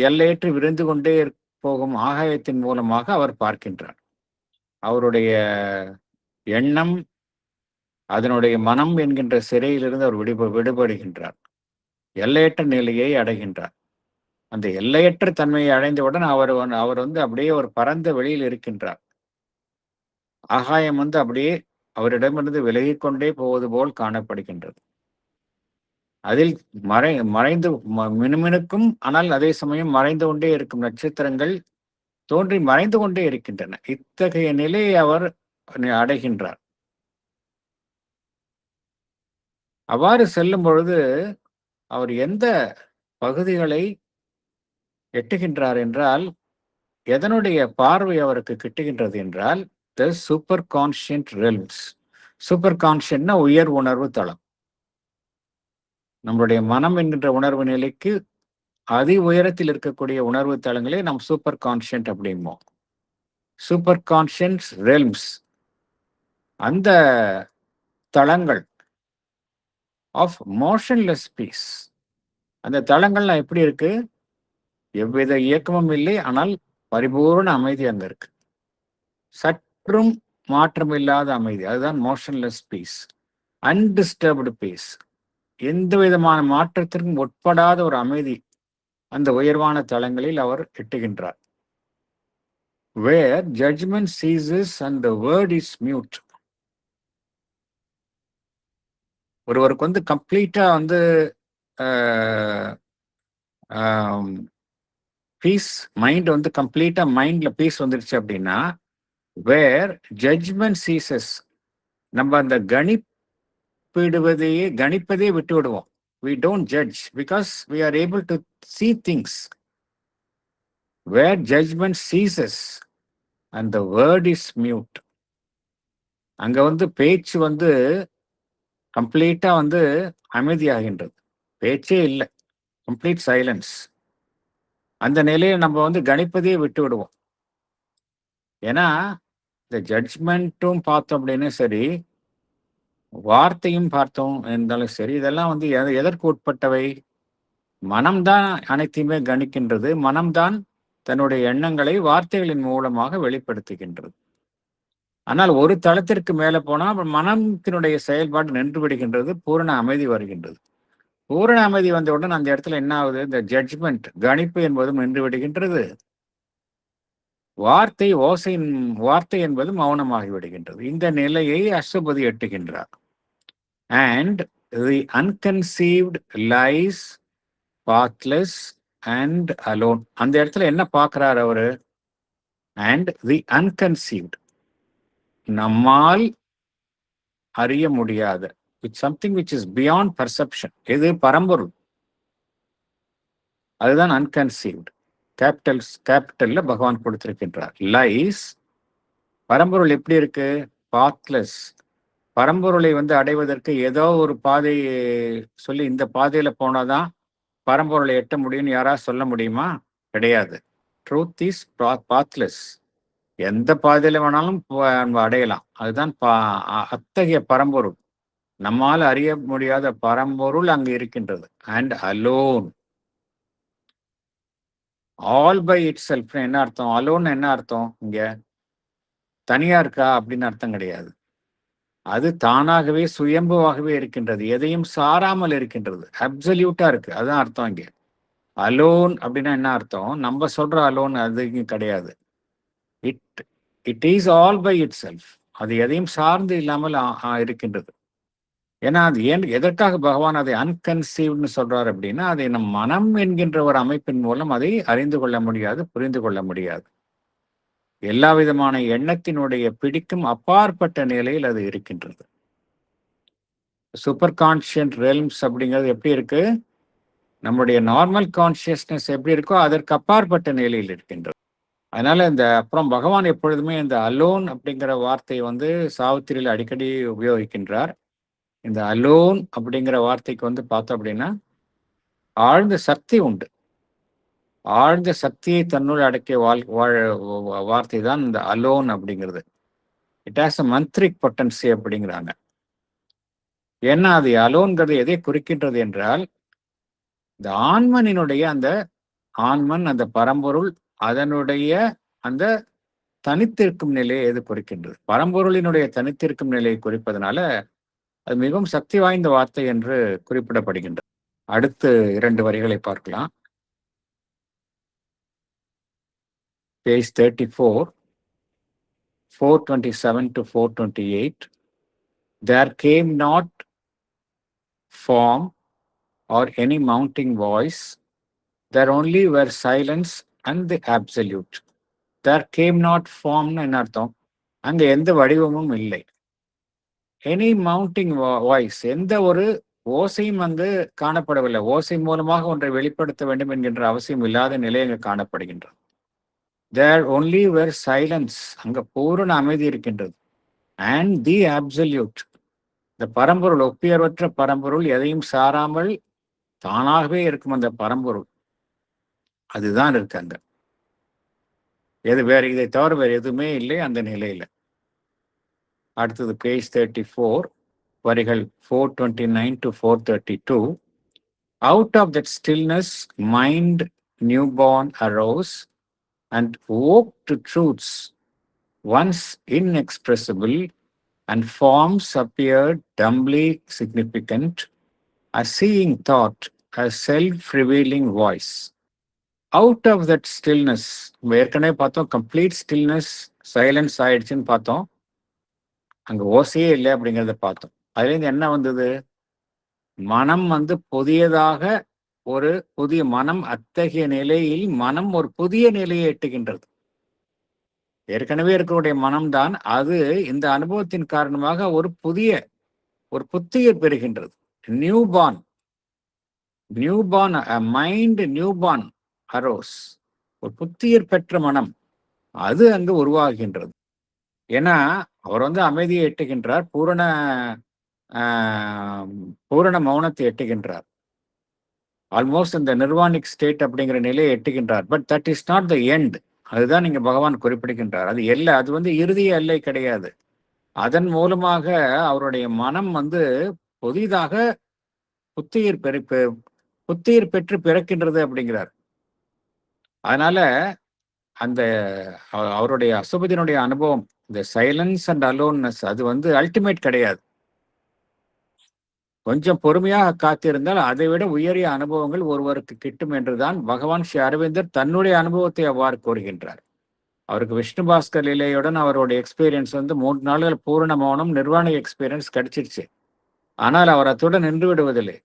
எல்லையற்று விரைந்து கொண்டே போகும் ஆகாயத்தின் மூலமாக அவர் பார்க்கின்றார். அவருடைய எண்ணம், அதனுடைய மனம் என்கின்ற சிறையிலிருந்து அவர் விடுபடுகின்றார். எல்லையற்ற நிலையை அடைகின்றார். அந்த எல்லையற்ற தன்மையை அடைந்தவுடன் அவர் அப்படியே ஒரு பரந்த வெளியில் இருக்கின்றார். ஆகாயம் அப்படியே அவரிடமிருந்து விலகிக் கொண்டே போவது போல் காணப்படுகின்றது. அதில் மறைந்து மினுமினுக்கும், ஆனால் அதே சமயம் மறைந்து கொண்டே இருக்கும் நட்சத்திரங்கள் தோன்றி மறைந்து கொண்டே இருக்கின்றன. இத்தகைய நிலையை அவர் அடைகின்றார். அவ்வாறு செல்லும் பொழுது அவர் எந்த பகுதிகளை எட்டுகின்றார் என்றால், எதனுடைய பார்வை அவருக்கு கிட்டுகின்றது என்றால், த சூப்பர் கான்ஷியன்ட் ரெல்ம்ஸ். சூப்பர் கான்ஷியன்ட்னா உயர் உணர்வு தளம். நம்மளுடைய மனம் என்கின்ற உணர்வு நிலைக்கு அதி உயரத்தில் இருக்கக்கூடிய உணர்வு தளங்களே நாம் சூப்பர் கான்ஷியன்ட் அப்படிம்போம். சூப்பர் கான்ஷியன்ட் ரெல்ம்ஸ், அந்த தளங்கள் ஆஃப் மோஷன்லெஸ் பீஸ். அந்த தளங்கள்லாம் எப்படி இருக்கு? எவ்வித இயக்கமும் இல்லை, ஆனால் பரிபூர்ண அமைதி அங்க இருக்கு. சற்றும் மாற்றம் இல்லாத அமைதி, அதுதான் மோஷன்லெஸ் பீஸ், அன்டிஸ்டர்ப்டு பீஸ். எந்த விதமான மாற்றத்திற்கும் உட்படாத ஒரு அமைதி அந்த உயர்வான தளங்களில் அவர் எட்டுகின்றார். Where judgment ceases and the word is mute. ஒருவருக்கு கம்ப்ளீட்டா பீஸ், மைண்ட் கம்ப்ளீட்டா மைண்ட்ல பீஸ் வந்துருச்சு அப்படின்னா, வேர் ஜட்ஜ்மெண்ட் சீசஸ், நம்ம அந்த கணிப்பதே விட்டு விடுவோம். We don't judge because we are able to see things. Where judgment ceases and the word is mute. அங்க பேச்சு கம்ப்ளீட்டா அமைதியாகின்றது. பேச்சே இல்லை, கம்ப்ளீட் சைலன்ஸ். அந்த நிலையை நம்ம கணிப்பதே விட்டு விடுவோம். ஏன்னா இந்த ஜட்ஜ்மெண்ட்டும் பார்த்தோம் அப்படின்னு சரி, வார்த்தையும் பார்த்தோம் இருந்தாலும் சரி, இதெல்லாம் எதற்கு உட்பட்டவை? மனம்தான் அனைத்தையுமே கணிக்கின்றது. மனம்தான் தன்னுடைய எண்ணங்களை வார்த்தைகளின் மூலமாக வெளிப்படுத்துகின்றது. ஆனால் ஒரு தளத்திற்கு மேல போனா மனத்தினுடைய செயல்பாடு நின்று விடுகின்றது, பூரண அமைதி வருகின்றது. பூரண அமைதி வந்தவுடன் அந்த இடத்துல என்ன ஆகுது? இந்த ஜட்ஜ்மெண்ட், கணிப்பு என்பதும் நின்று விடுகின்றது. வார்த்தை என்பது மௌனமாகி விடுகின்றது. இந்த நிலையை அஷ்டபதி எட்டுகின்றார். And the unconceived lies pathless and alone. அந்த இடத்துல என்ன பார்க்கிறார் அவரு? அண்ட் தி அன்கன்சீவ்ட், நம்மால் அறிய முடியாத, something which is beyond perception. எது? பரம்பொருள். அதுதான் அன்கன்சீவ்ட். கேபிட்டல்ல பகவான் கொடுத்திருக்கின்றார். லைஸ், பரம்பொருள் எப்படி இருக்கு? பாத்லெஸ். பரம்பொருளை அடைவதற்கு ஏதோ ஒரு பாதை சொல்லி, இந்த பாதையில போனாதான் பரம்பொருளை எட்ட முடியும்னு யாராவது சொல்ல முடியுமா? கிடையாது. Truth is pathless. எந்த பாதையில வேணாலும் அடையலாம். அதுதான் அத்தகைய பரம்பொருள், நம்மால் அறிய முடியாத பரம்பொருள் அங்கு இருக்கின்றது. And alone, all by itself. என்ன அர்த்தம்? அலோன் என்ன அர்த்தம்? இங்க தனியா இருக்கா அப்படின்னு அர்த்தம் கிடையாது. அது தானாகவே சுயம்புவாகவே இருக்கின்றது, எதையும் சாராமல் இருக்கின்றது, அப்சல்யூட்டா இருக்கு. அதுதான் அர்த்தம் இங்கே. அலோன் அப்படின்னா என்ன அர்த்தம்? நம்ம சொல்ற அலோன் அது கிடையாது. It is all by itself. அது எதையும் சார்ந்து இல்லாமல் இருக்கின்றது. ஏன்னா அது எதற்காக பகவான் அதை அன்கன்சீவ்னு சொல்றாரு அப்படின்னா, அதை நம் மனம் என்கின்ற ஒரு அமைப்பின் மூலம் அதை அறிந்து கொள்ள முடியாது, புரிந்து கொள்ள முடியாது. எல்லா விதமான எண்ணத்தினுடைய பிடிக்கும் அப்பாற்பட்ட நிலையில் அது இருக்கின்றது. சூப்பர் கான்ஷியன்ட் ரெல்ம்ஸ் அப்படிங்கிறது எப்படி இருக்கு? நம்முடைய நார்மல் கான்சியஸ்னஸ் எப்படி இருக்கோ அதற்கு அப்பாற்பட்ட நிலையில் இருக்கின்றது. அதனால அப்புறம் பகவான் எப்பொழுதுமே இந்த அலோன் அப்படிங்கிற வார்த்தையை சாவித்திரியில் அடிக்கடி உபயோகிக்கின்றார். இந்த அலோன் அப்படிங்கிற வார்த்தைக்கு பார்த்தோம் அப்படின்னா ஆழ்ந்த சக்தி உண்டு. ஆழ்ந்த சக்தியை தன்னுள் அடக்கிய வார்த்தை தான் இந்த அலோன் அப்படிங்கிறது. இட் ஹாஸ் அ மந்த்ரிக் பொட்டன்சி அப்படிங்கிறாங்க. ஏன்னா அது அலோன்கிறது எதை குறிக்கின்றது என்றால், இந்த ஆன்மனினுடைய அந்த ஆன்மன், அந்த பரம்பொருள் அதனுடைய அந்த தனித்திருக்கும் நிலையை எது குறிக்கின்றது. பரம்பொருளினுடைய தனித்திருக்கும் நிலையை குறிப்பதனால அது மிகவும் சக்தி வாய்ந்த வார்த்தை என்று குறிப்பிடப்படுகின்றது. அடுத்து 2 வரிகளை பார்க்கலாம். Page 34, 427 to 428. There came not form or any mounting voice. There only were silence and the absolute. There came not form ன்னு அர்த்தம். அங்க எந்த வடிவமும் இல்லை. எனி மவுண்டிங் வாய்ஸ், எந்த ஒரு ஓசையும் அங்கு காணப்படவில்லை. ஓசை மூலமாக ஒன்றை வெளிப்படுத்த வேண்டும் என்கின்ற அவசியம் இல்லாத நிலை அங்கு காணப்படுகின்றது. தேர் ஒன்லி வேர் சைலன்ஸ், அங்க பூரண அமைதி இருக்கின்றது. அண்ட் தி அப்சல்யூட், இந்த பரம்பொருள், ஒப்பியர்வற்ற பரம்பொருள், எதையும் சாராமல் தானாகவே இருக்கும் அந்த பரம்பொருள், அதுதான் இருக்கு அங்க. எது வேற, இதை தவிர வேறு எதுவுமே இல்லை அந்த நிலையில. அடுத்தது பேஜ் 34, வரிகள் 429 to 432. Out of that stillness mind newborn arose and woke to truths once inexpressible, and forms appeared dumbly significant, a seeing thought, a self-revealing voice. Out of that stillness, ஏற்கனவே பார்த்தோம் கம்ப்ளீட் ஸ்டில்னஸ், சைலன்ஸ் ஆயிடுச்சுன்னு பார்த்தோம். அங்க ஓசையே இல்லை அப்படிங்கிறத பார்த்தோம். அதுலேருந்து என்ன வந்தது? மனம் புதியதாக ஒரு புதிய மனம், அத்தகைய நிலையில் மனம் ஒரு புதிய நிலையை எட்டுகின்றது. ஏற்கனவே இருக்கக்கூடிய மனம்தான் அது இந்த அனுபவத்தின் காரணமாக ஒரு புத்துயிர் பெறுகின்றது. நியூபார்ன் மைண்ட் நியூபார்ன் அரோஸ், ஒரு புத்துயிர் பெற்ற மனம் அது அங்கு உருவாகின்றது. ஏன்னா அவர் அமைதியை எட்டுகின்றார், பூரண மௌனத்தை எட்டுகின்றார், ஆல்மோஸ்ட் இந்த நிர்வாணிக் ஸ்டேட் அப்படிங்கிற நிலையை எட்டுகின்றார். But that is not the end. அதுதான் நீங்க பகவான் குறிப்பிடுகின்றார். அது எல்லை, அது இறுதிய எல்லை கிடையாது. அதன் மூலமாக அவருடைய மனம் புதிதாக புத்துயிர் பெற்று பிறக்கின்றது அப்படிங்கிறார். அதனால அந்த அவருடைய அசுபதியினுடைய அனுபவம், இந்த சைலன்ஸ் அண்ட் அலோன்னஸ், அது அல்டிமேட் கிடையாது. கொஞ்சம் பொறுமையாக காத்திருந்தால் அதை விட உயரிய அனுபவங்கள் ஒருவருக்கு கிட்டும் என்றுதான் பகவான் ஸ்ரீ அரவிந்தர் தன்னுடைய அனுபவத்தை அவ்வாறு கூறுகின்றார். அவருக்கு விஷ்ணு பாஸ்கர் லீலையுடன் அவருடைய எக்ஸ்பீரியன்ஸ் 3 நாள்கள் பூரண மௌனம் நிர்வாண எக்ஸ்பீரியன்ஸ் கிடைச்சிருச்சு. ஆனால் அவர் அத்துடன் நின்று விடுவதில்லை.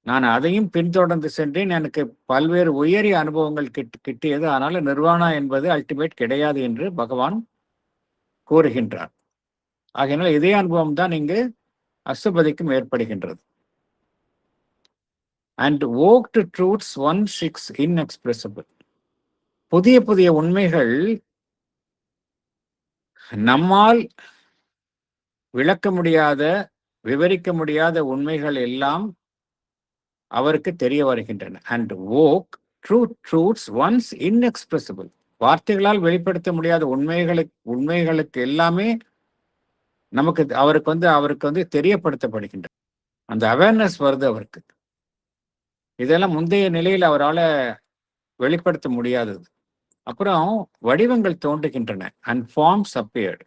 நான் அதையும் பின்தொடர்ந்து சென்றேன், எனக்கு பல்வேறு உயரிய அனுபவங்கள் கிட்டியது, அதனால நிர்வாணா என்பது அல்டிமேட் கிடையாது என்று பகவான் கூறுகின்றார். ஆகையினால் இதே அனுபவம் தான் இங்கு அசுபதிக்கும் ஏற்படுகின்றது. And woke to truths once inexpressible. புதிய உண்மைகள், நம்மால் விளக்க முடியாத, விவரிக்க முடியாத உண்மைகள் எல்லாம் அவருக்கு தெரிய வருகின்றன. And woke truths once inexpressible. வார்த்தைகளால் வெளிப்படுத்த முடியாத உண்மைகளுக்கு எல்லாமே அவருக்கு தெரியப்படுத்தப்படுகின்றன. அந்த அவேர்னஸ் வருது அவருக்கு. இதெல்லாம் முந்தைய நிலையில் அவரால் வெளிப்படுத்த முடியாதது. அப்புறம் வடிவங்கள் தோன்றுகின்றன. And forms appeared.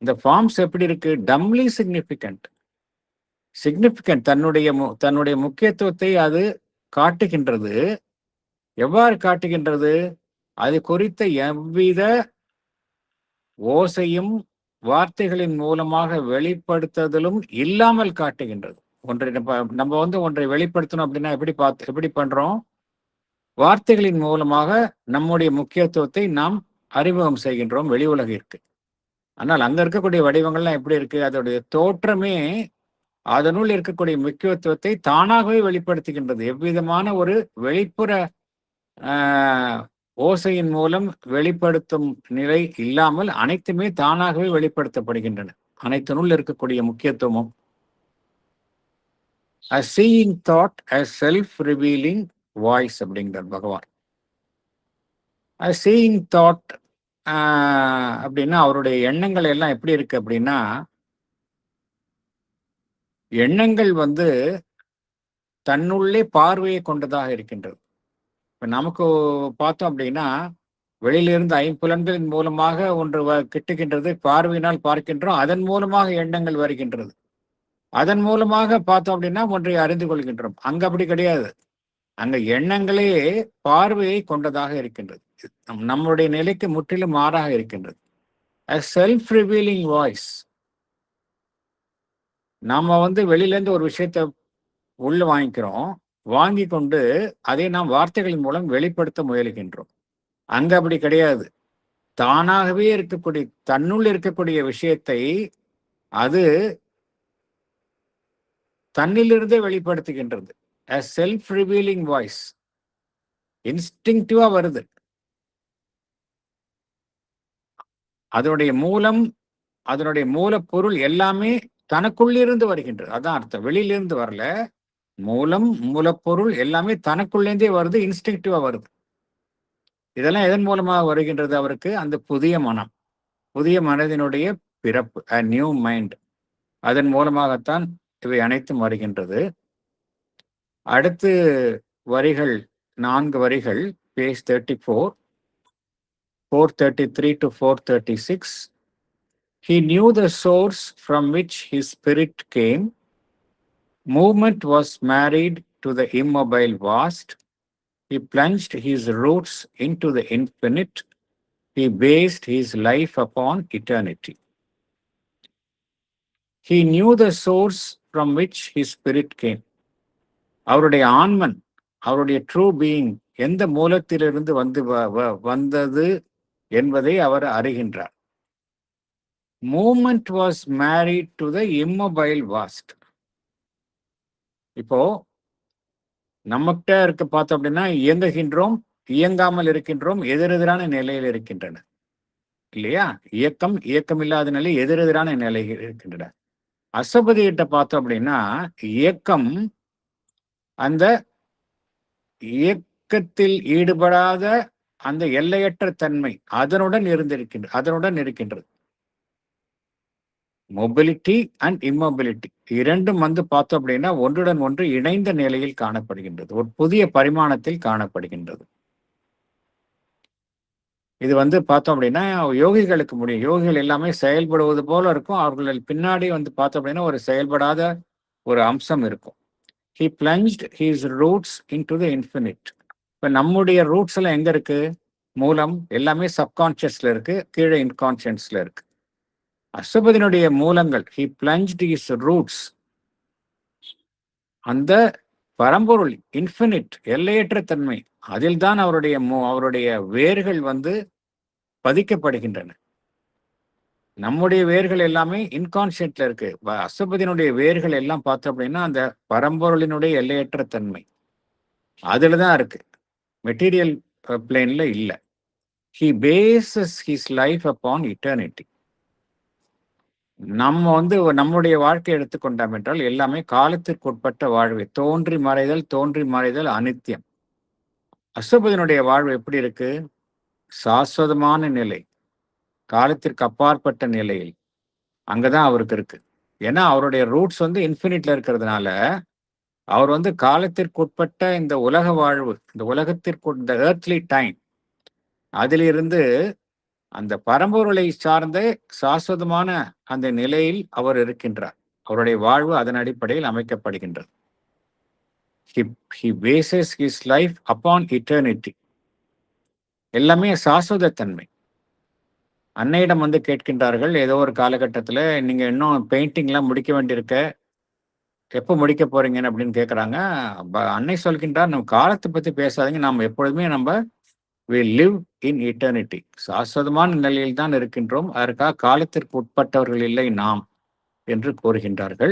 இந்த ஃபார்ம்ஸ் எப்படி இருக்கு? Dumbly significant. தன்னுடைய முக்கியத்துவத்தை அது காட்டுகின்றது. எவ்வாறு காட்டுகின்றது? அது குறித்த எவ்வித ஓசையும் வார்த்தைகளின் மூலமாக வெளிப்படுத்துதலும் இல்லாமல் காட்டுகின்றது. நம்ம ஒன்றை வெளிப்படுத்தணும் அப்படின்னா எப்படி பண்றோம்? வார்த்தைகளின் மூலமாக நம்முடைய முக்கியத்துவத்தை நாம் அறிமுகம் செய்கின்றோம் வெளி உலகிற்கு. ஆனால் அங்க இருக்கக்கூடிய வடிவங்கள்லாம் எப்படி இருக்கு? அதோடைய தோற்றமே அதனுள் இருக்கக்கூடிய முக்கியத்துவத்தை தானாகவே வெளிப்படுத்துகின்றது. எவ்விதமான ஒரு வெளிப்புற ஓசையின் மூலம் வெளிப்படுத்தும் நிலை இல்லாமல் அனைத்துமே தானாகவே வெளிப்படுத்தப்படுகின்றன. அனைத்தினுள் இருக்கக்கூடிய முக்கியத்துவமும். A seeing thought, a self-revealing voice அப்படிங்கிறார் பகவான். A seeing thought அப்படின்னா அவருடைய எண்ணங்கள் எல்லாம் எப்படி இருக்கு அப்படின்னா, எண்ணங்கள் தன்னுள்ளே பார்வையை கொண்டதாக இருக்கின்றது. இப்ப நமக்கு பார்த்தோம் அப்படின்னா வெளியிலிருந்து ஐம்புலன்களின் மூலமாக ஒன்று கிட்டுகின்றது, பார்வையினால் பார்க்கின்றோம், அதன் மூலமாக எண்ணங்கள் வருகின்றது, அதன் மூலமாக பார்த்தோம் அப்படின்னா ஒன்றை அறிந்து கொள்கின்றோம். அங்க அப்படி கிடையாது. அங்க எண்ணங்களே பார்வையை கொண்டதாக இருக்கின்றது. நம்முடைய நிலைக்கு முற்றிலும் மாறாக இருக்கின்றது. A self revealing voice. நாம வெளியில இருந்து ஒரு விஷயத்தை உள்ள வாங்கிக்கிறோம், வாங்கி கொண்டு அதை நாம் வார்த்தைகளின் மூலம் வெளிப்படுத்த முயலுகின்றோம். அங்க அப்படி கிடையாது. தானாகவே இருக்கக்கூடிய, தன்னுள் இருக்கக்கூடிய விஷயத்தை அது தன்னிலிருந்தே வெளிப்படுத்துகின்றது. A self revealing voice. இன்ஸ்டிங்டிவா வருது. அதனுடைய மூலம், அதனுடைய மூலப்பொருள் எல்லாமே தனக்குள்ளிருந்து வருகின்றது. அதான் அர்த்தம். வெளியிலிருந்து வரல. மூலம், மூலப்பொருள் எல்லாமே தனக்குள்ளேருந்தே வருது, இன்ஸ்டிங்டிவா வருது. இதெல்லாம் எதன் மூலமாக வருகின்றது அவருக்கு? அந்த புதிய மனம், புதிய மனதினுடைய பிறப்பு, a நியூ மைண்ட். அதன் மூலமாகத்தான் இவை அனைத்தும் வருகின்றது. அடுத்து வரிகள், 4 வரிகள், page 34, 433 to 436. He knew the source from which his spirit came. Movement was married to the immobile vast. He plunged his roots into the infinite. He based his life upon eternity. He knew the source from which his spirit came. அவருடைய ஆன்மன், அவருடைய true being எந்த மூலத்திலிருந்து வந்தது என்பதை அவர் அறிகின்றார். Moment was married to the immobile vast. இப்போ நம்மகிட்ட இருக்க பார்த்தோம் அப்படின்னா இயங்குகின்றோம், இயங்காமல் இருக்கின்றோம், எதிரெதிரான நிலையில் இருக்கின்றன இல்லையா? இயக்கம், இயக்கம் இல்லாத நிலை, எதிரெதிரான நிலைகள் இருக்கின்றன. அசபதி கிட்ட பார்த்தோம் அப்படின்னா இயக்கம் அந்த இயக்கத்தில் ஈடுபடாத அந்த எல்லையற்ற தன்மை அதனுடன் இருக்கின்றது. மொபிலிட்டி அண்ட் இம்மொபிலிட்டி இரண்டும் பார்த்தோம் அப்படின்னா ஒன்றுடன் ஒன்று இணைந்த நிலையில் காணப்படுகின்றது, ஒரு புதிய பரிமாணத்தில் காணப்படுகின்றது. இது பார்த்தோம் அப்படின்னா யோகிகளுக்கு முடியும். யோகிகள் எல்லாமே செயல்படுவது போல இருக்கும், அவர்கள் பின்னாடி பார்த்தோம் அப்படின்னா ஒரு செயல்படாத ஒரு அம்சம் இருக்கும். He plunged his roots into the infinite. இப்ப நம்முடைய ரூட்ஸ் எல்லாம் எங்க இருக்கு? மூலம் எல்லாமே சப்கான்சியஸ்ல இருக்கு, கீழே இன்கான்சியன்ஸ்ல இருக்கு. அசுபதியினுடைய மூலங்கள், he plunged his roots, அந்த பரம்பொருள் இன்ஃபினிட், எல்லையற்ற தன்மை, அதில் தான் அவருடைய வேர்கள் பதிக்கப்படுகின்றன. நம்முடைய வேர்கள் எல்லாமே இன்கான்சியன்ட்ல இருக்கு. அசுபதியினுடைய வேர்கள் எல்லாம் பார்த்தோம் அப்படின்னா அந்த பரம்பொருளினுடைய எல்லையற்ற தன்மை அதுலதான் இருக்கு, மெட்டீரியல் பிளேன்ல இல்ல. He bases his life upon eternity. நம்ம நம்முடைய வாழ்க்கை எடுத்துக்கொண்டோம் என்றால் எல்லாமே காலத்திற்கு உட்பட்ட வாழ்வு. தோன்றி மறைதல் அனித்தியம். அசுபதியினுடைய வாழ்வு எப்படி இருக்கு? சாஸ்வதமான நிலை, காலத்திற்கு அப்பாற்பட்ட நிலையில். அங்கதான் அவருக்கு இருக்கு. ஏன்னா அவருடைய ரூட்ஸ் இன்ஃபினிட்ல இருக்கிறதுனால அவர் காலத்திற்கு உட்பட்ட இந்த உலக வாழ்வு, இந்த உலகத்திற்கு, இந்த எர்த்லி டைம், அதிலிருந்து அந்த பரம்பொருளை சார்ந்த சாஸ்வதமான அந்த நிலையில் அவர் இருக்கின்றார். அவருடைய வாழ்வு அதன் அடிப்படையில் அமைக்கப்படுகின்றது. He bases his life upon eternity. எல்லாமே சாஸ்வத தன்மை. அன்னையிடம் கேட்கின்றார்கள் ஏதோ ஒரு காலகட்டத்தில், நீங்க இன்னும் பெயிண்டிங்லாம் முடிக்க வேண்டியிருக்க, எப்போ முடிக்க போறீங்கன்னு அப்படின்னு கேட்குறாங்க. அன்னை சொல்கின்றார், நம்ம காலத்தை பற்றி பேசாதீங்க, நாம் எப்பொழுதுமே we live in eternity. சாஸ்வதமான நிலையில் தான் இருக்கின்றோம், அதற்காக காலத்திற்கு உட்பட்டவர்கள் இல்லை நாம் என்று கூறுகின்றார்கள்.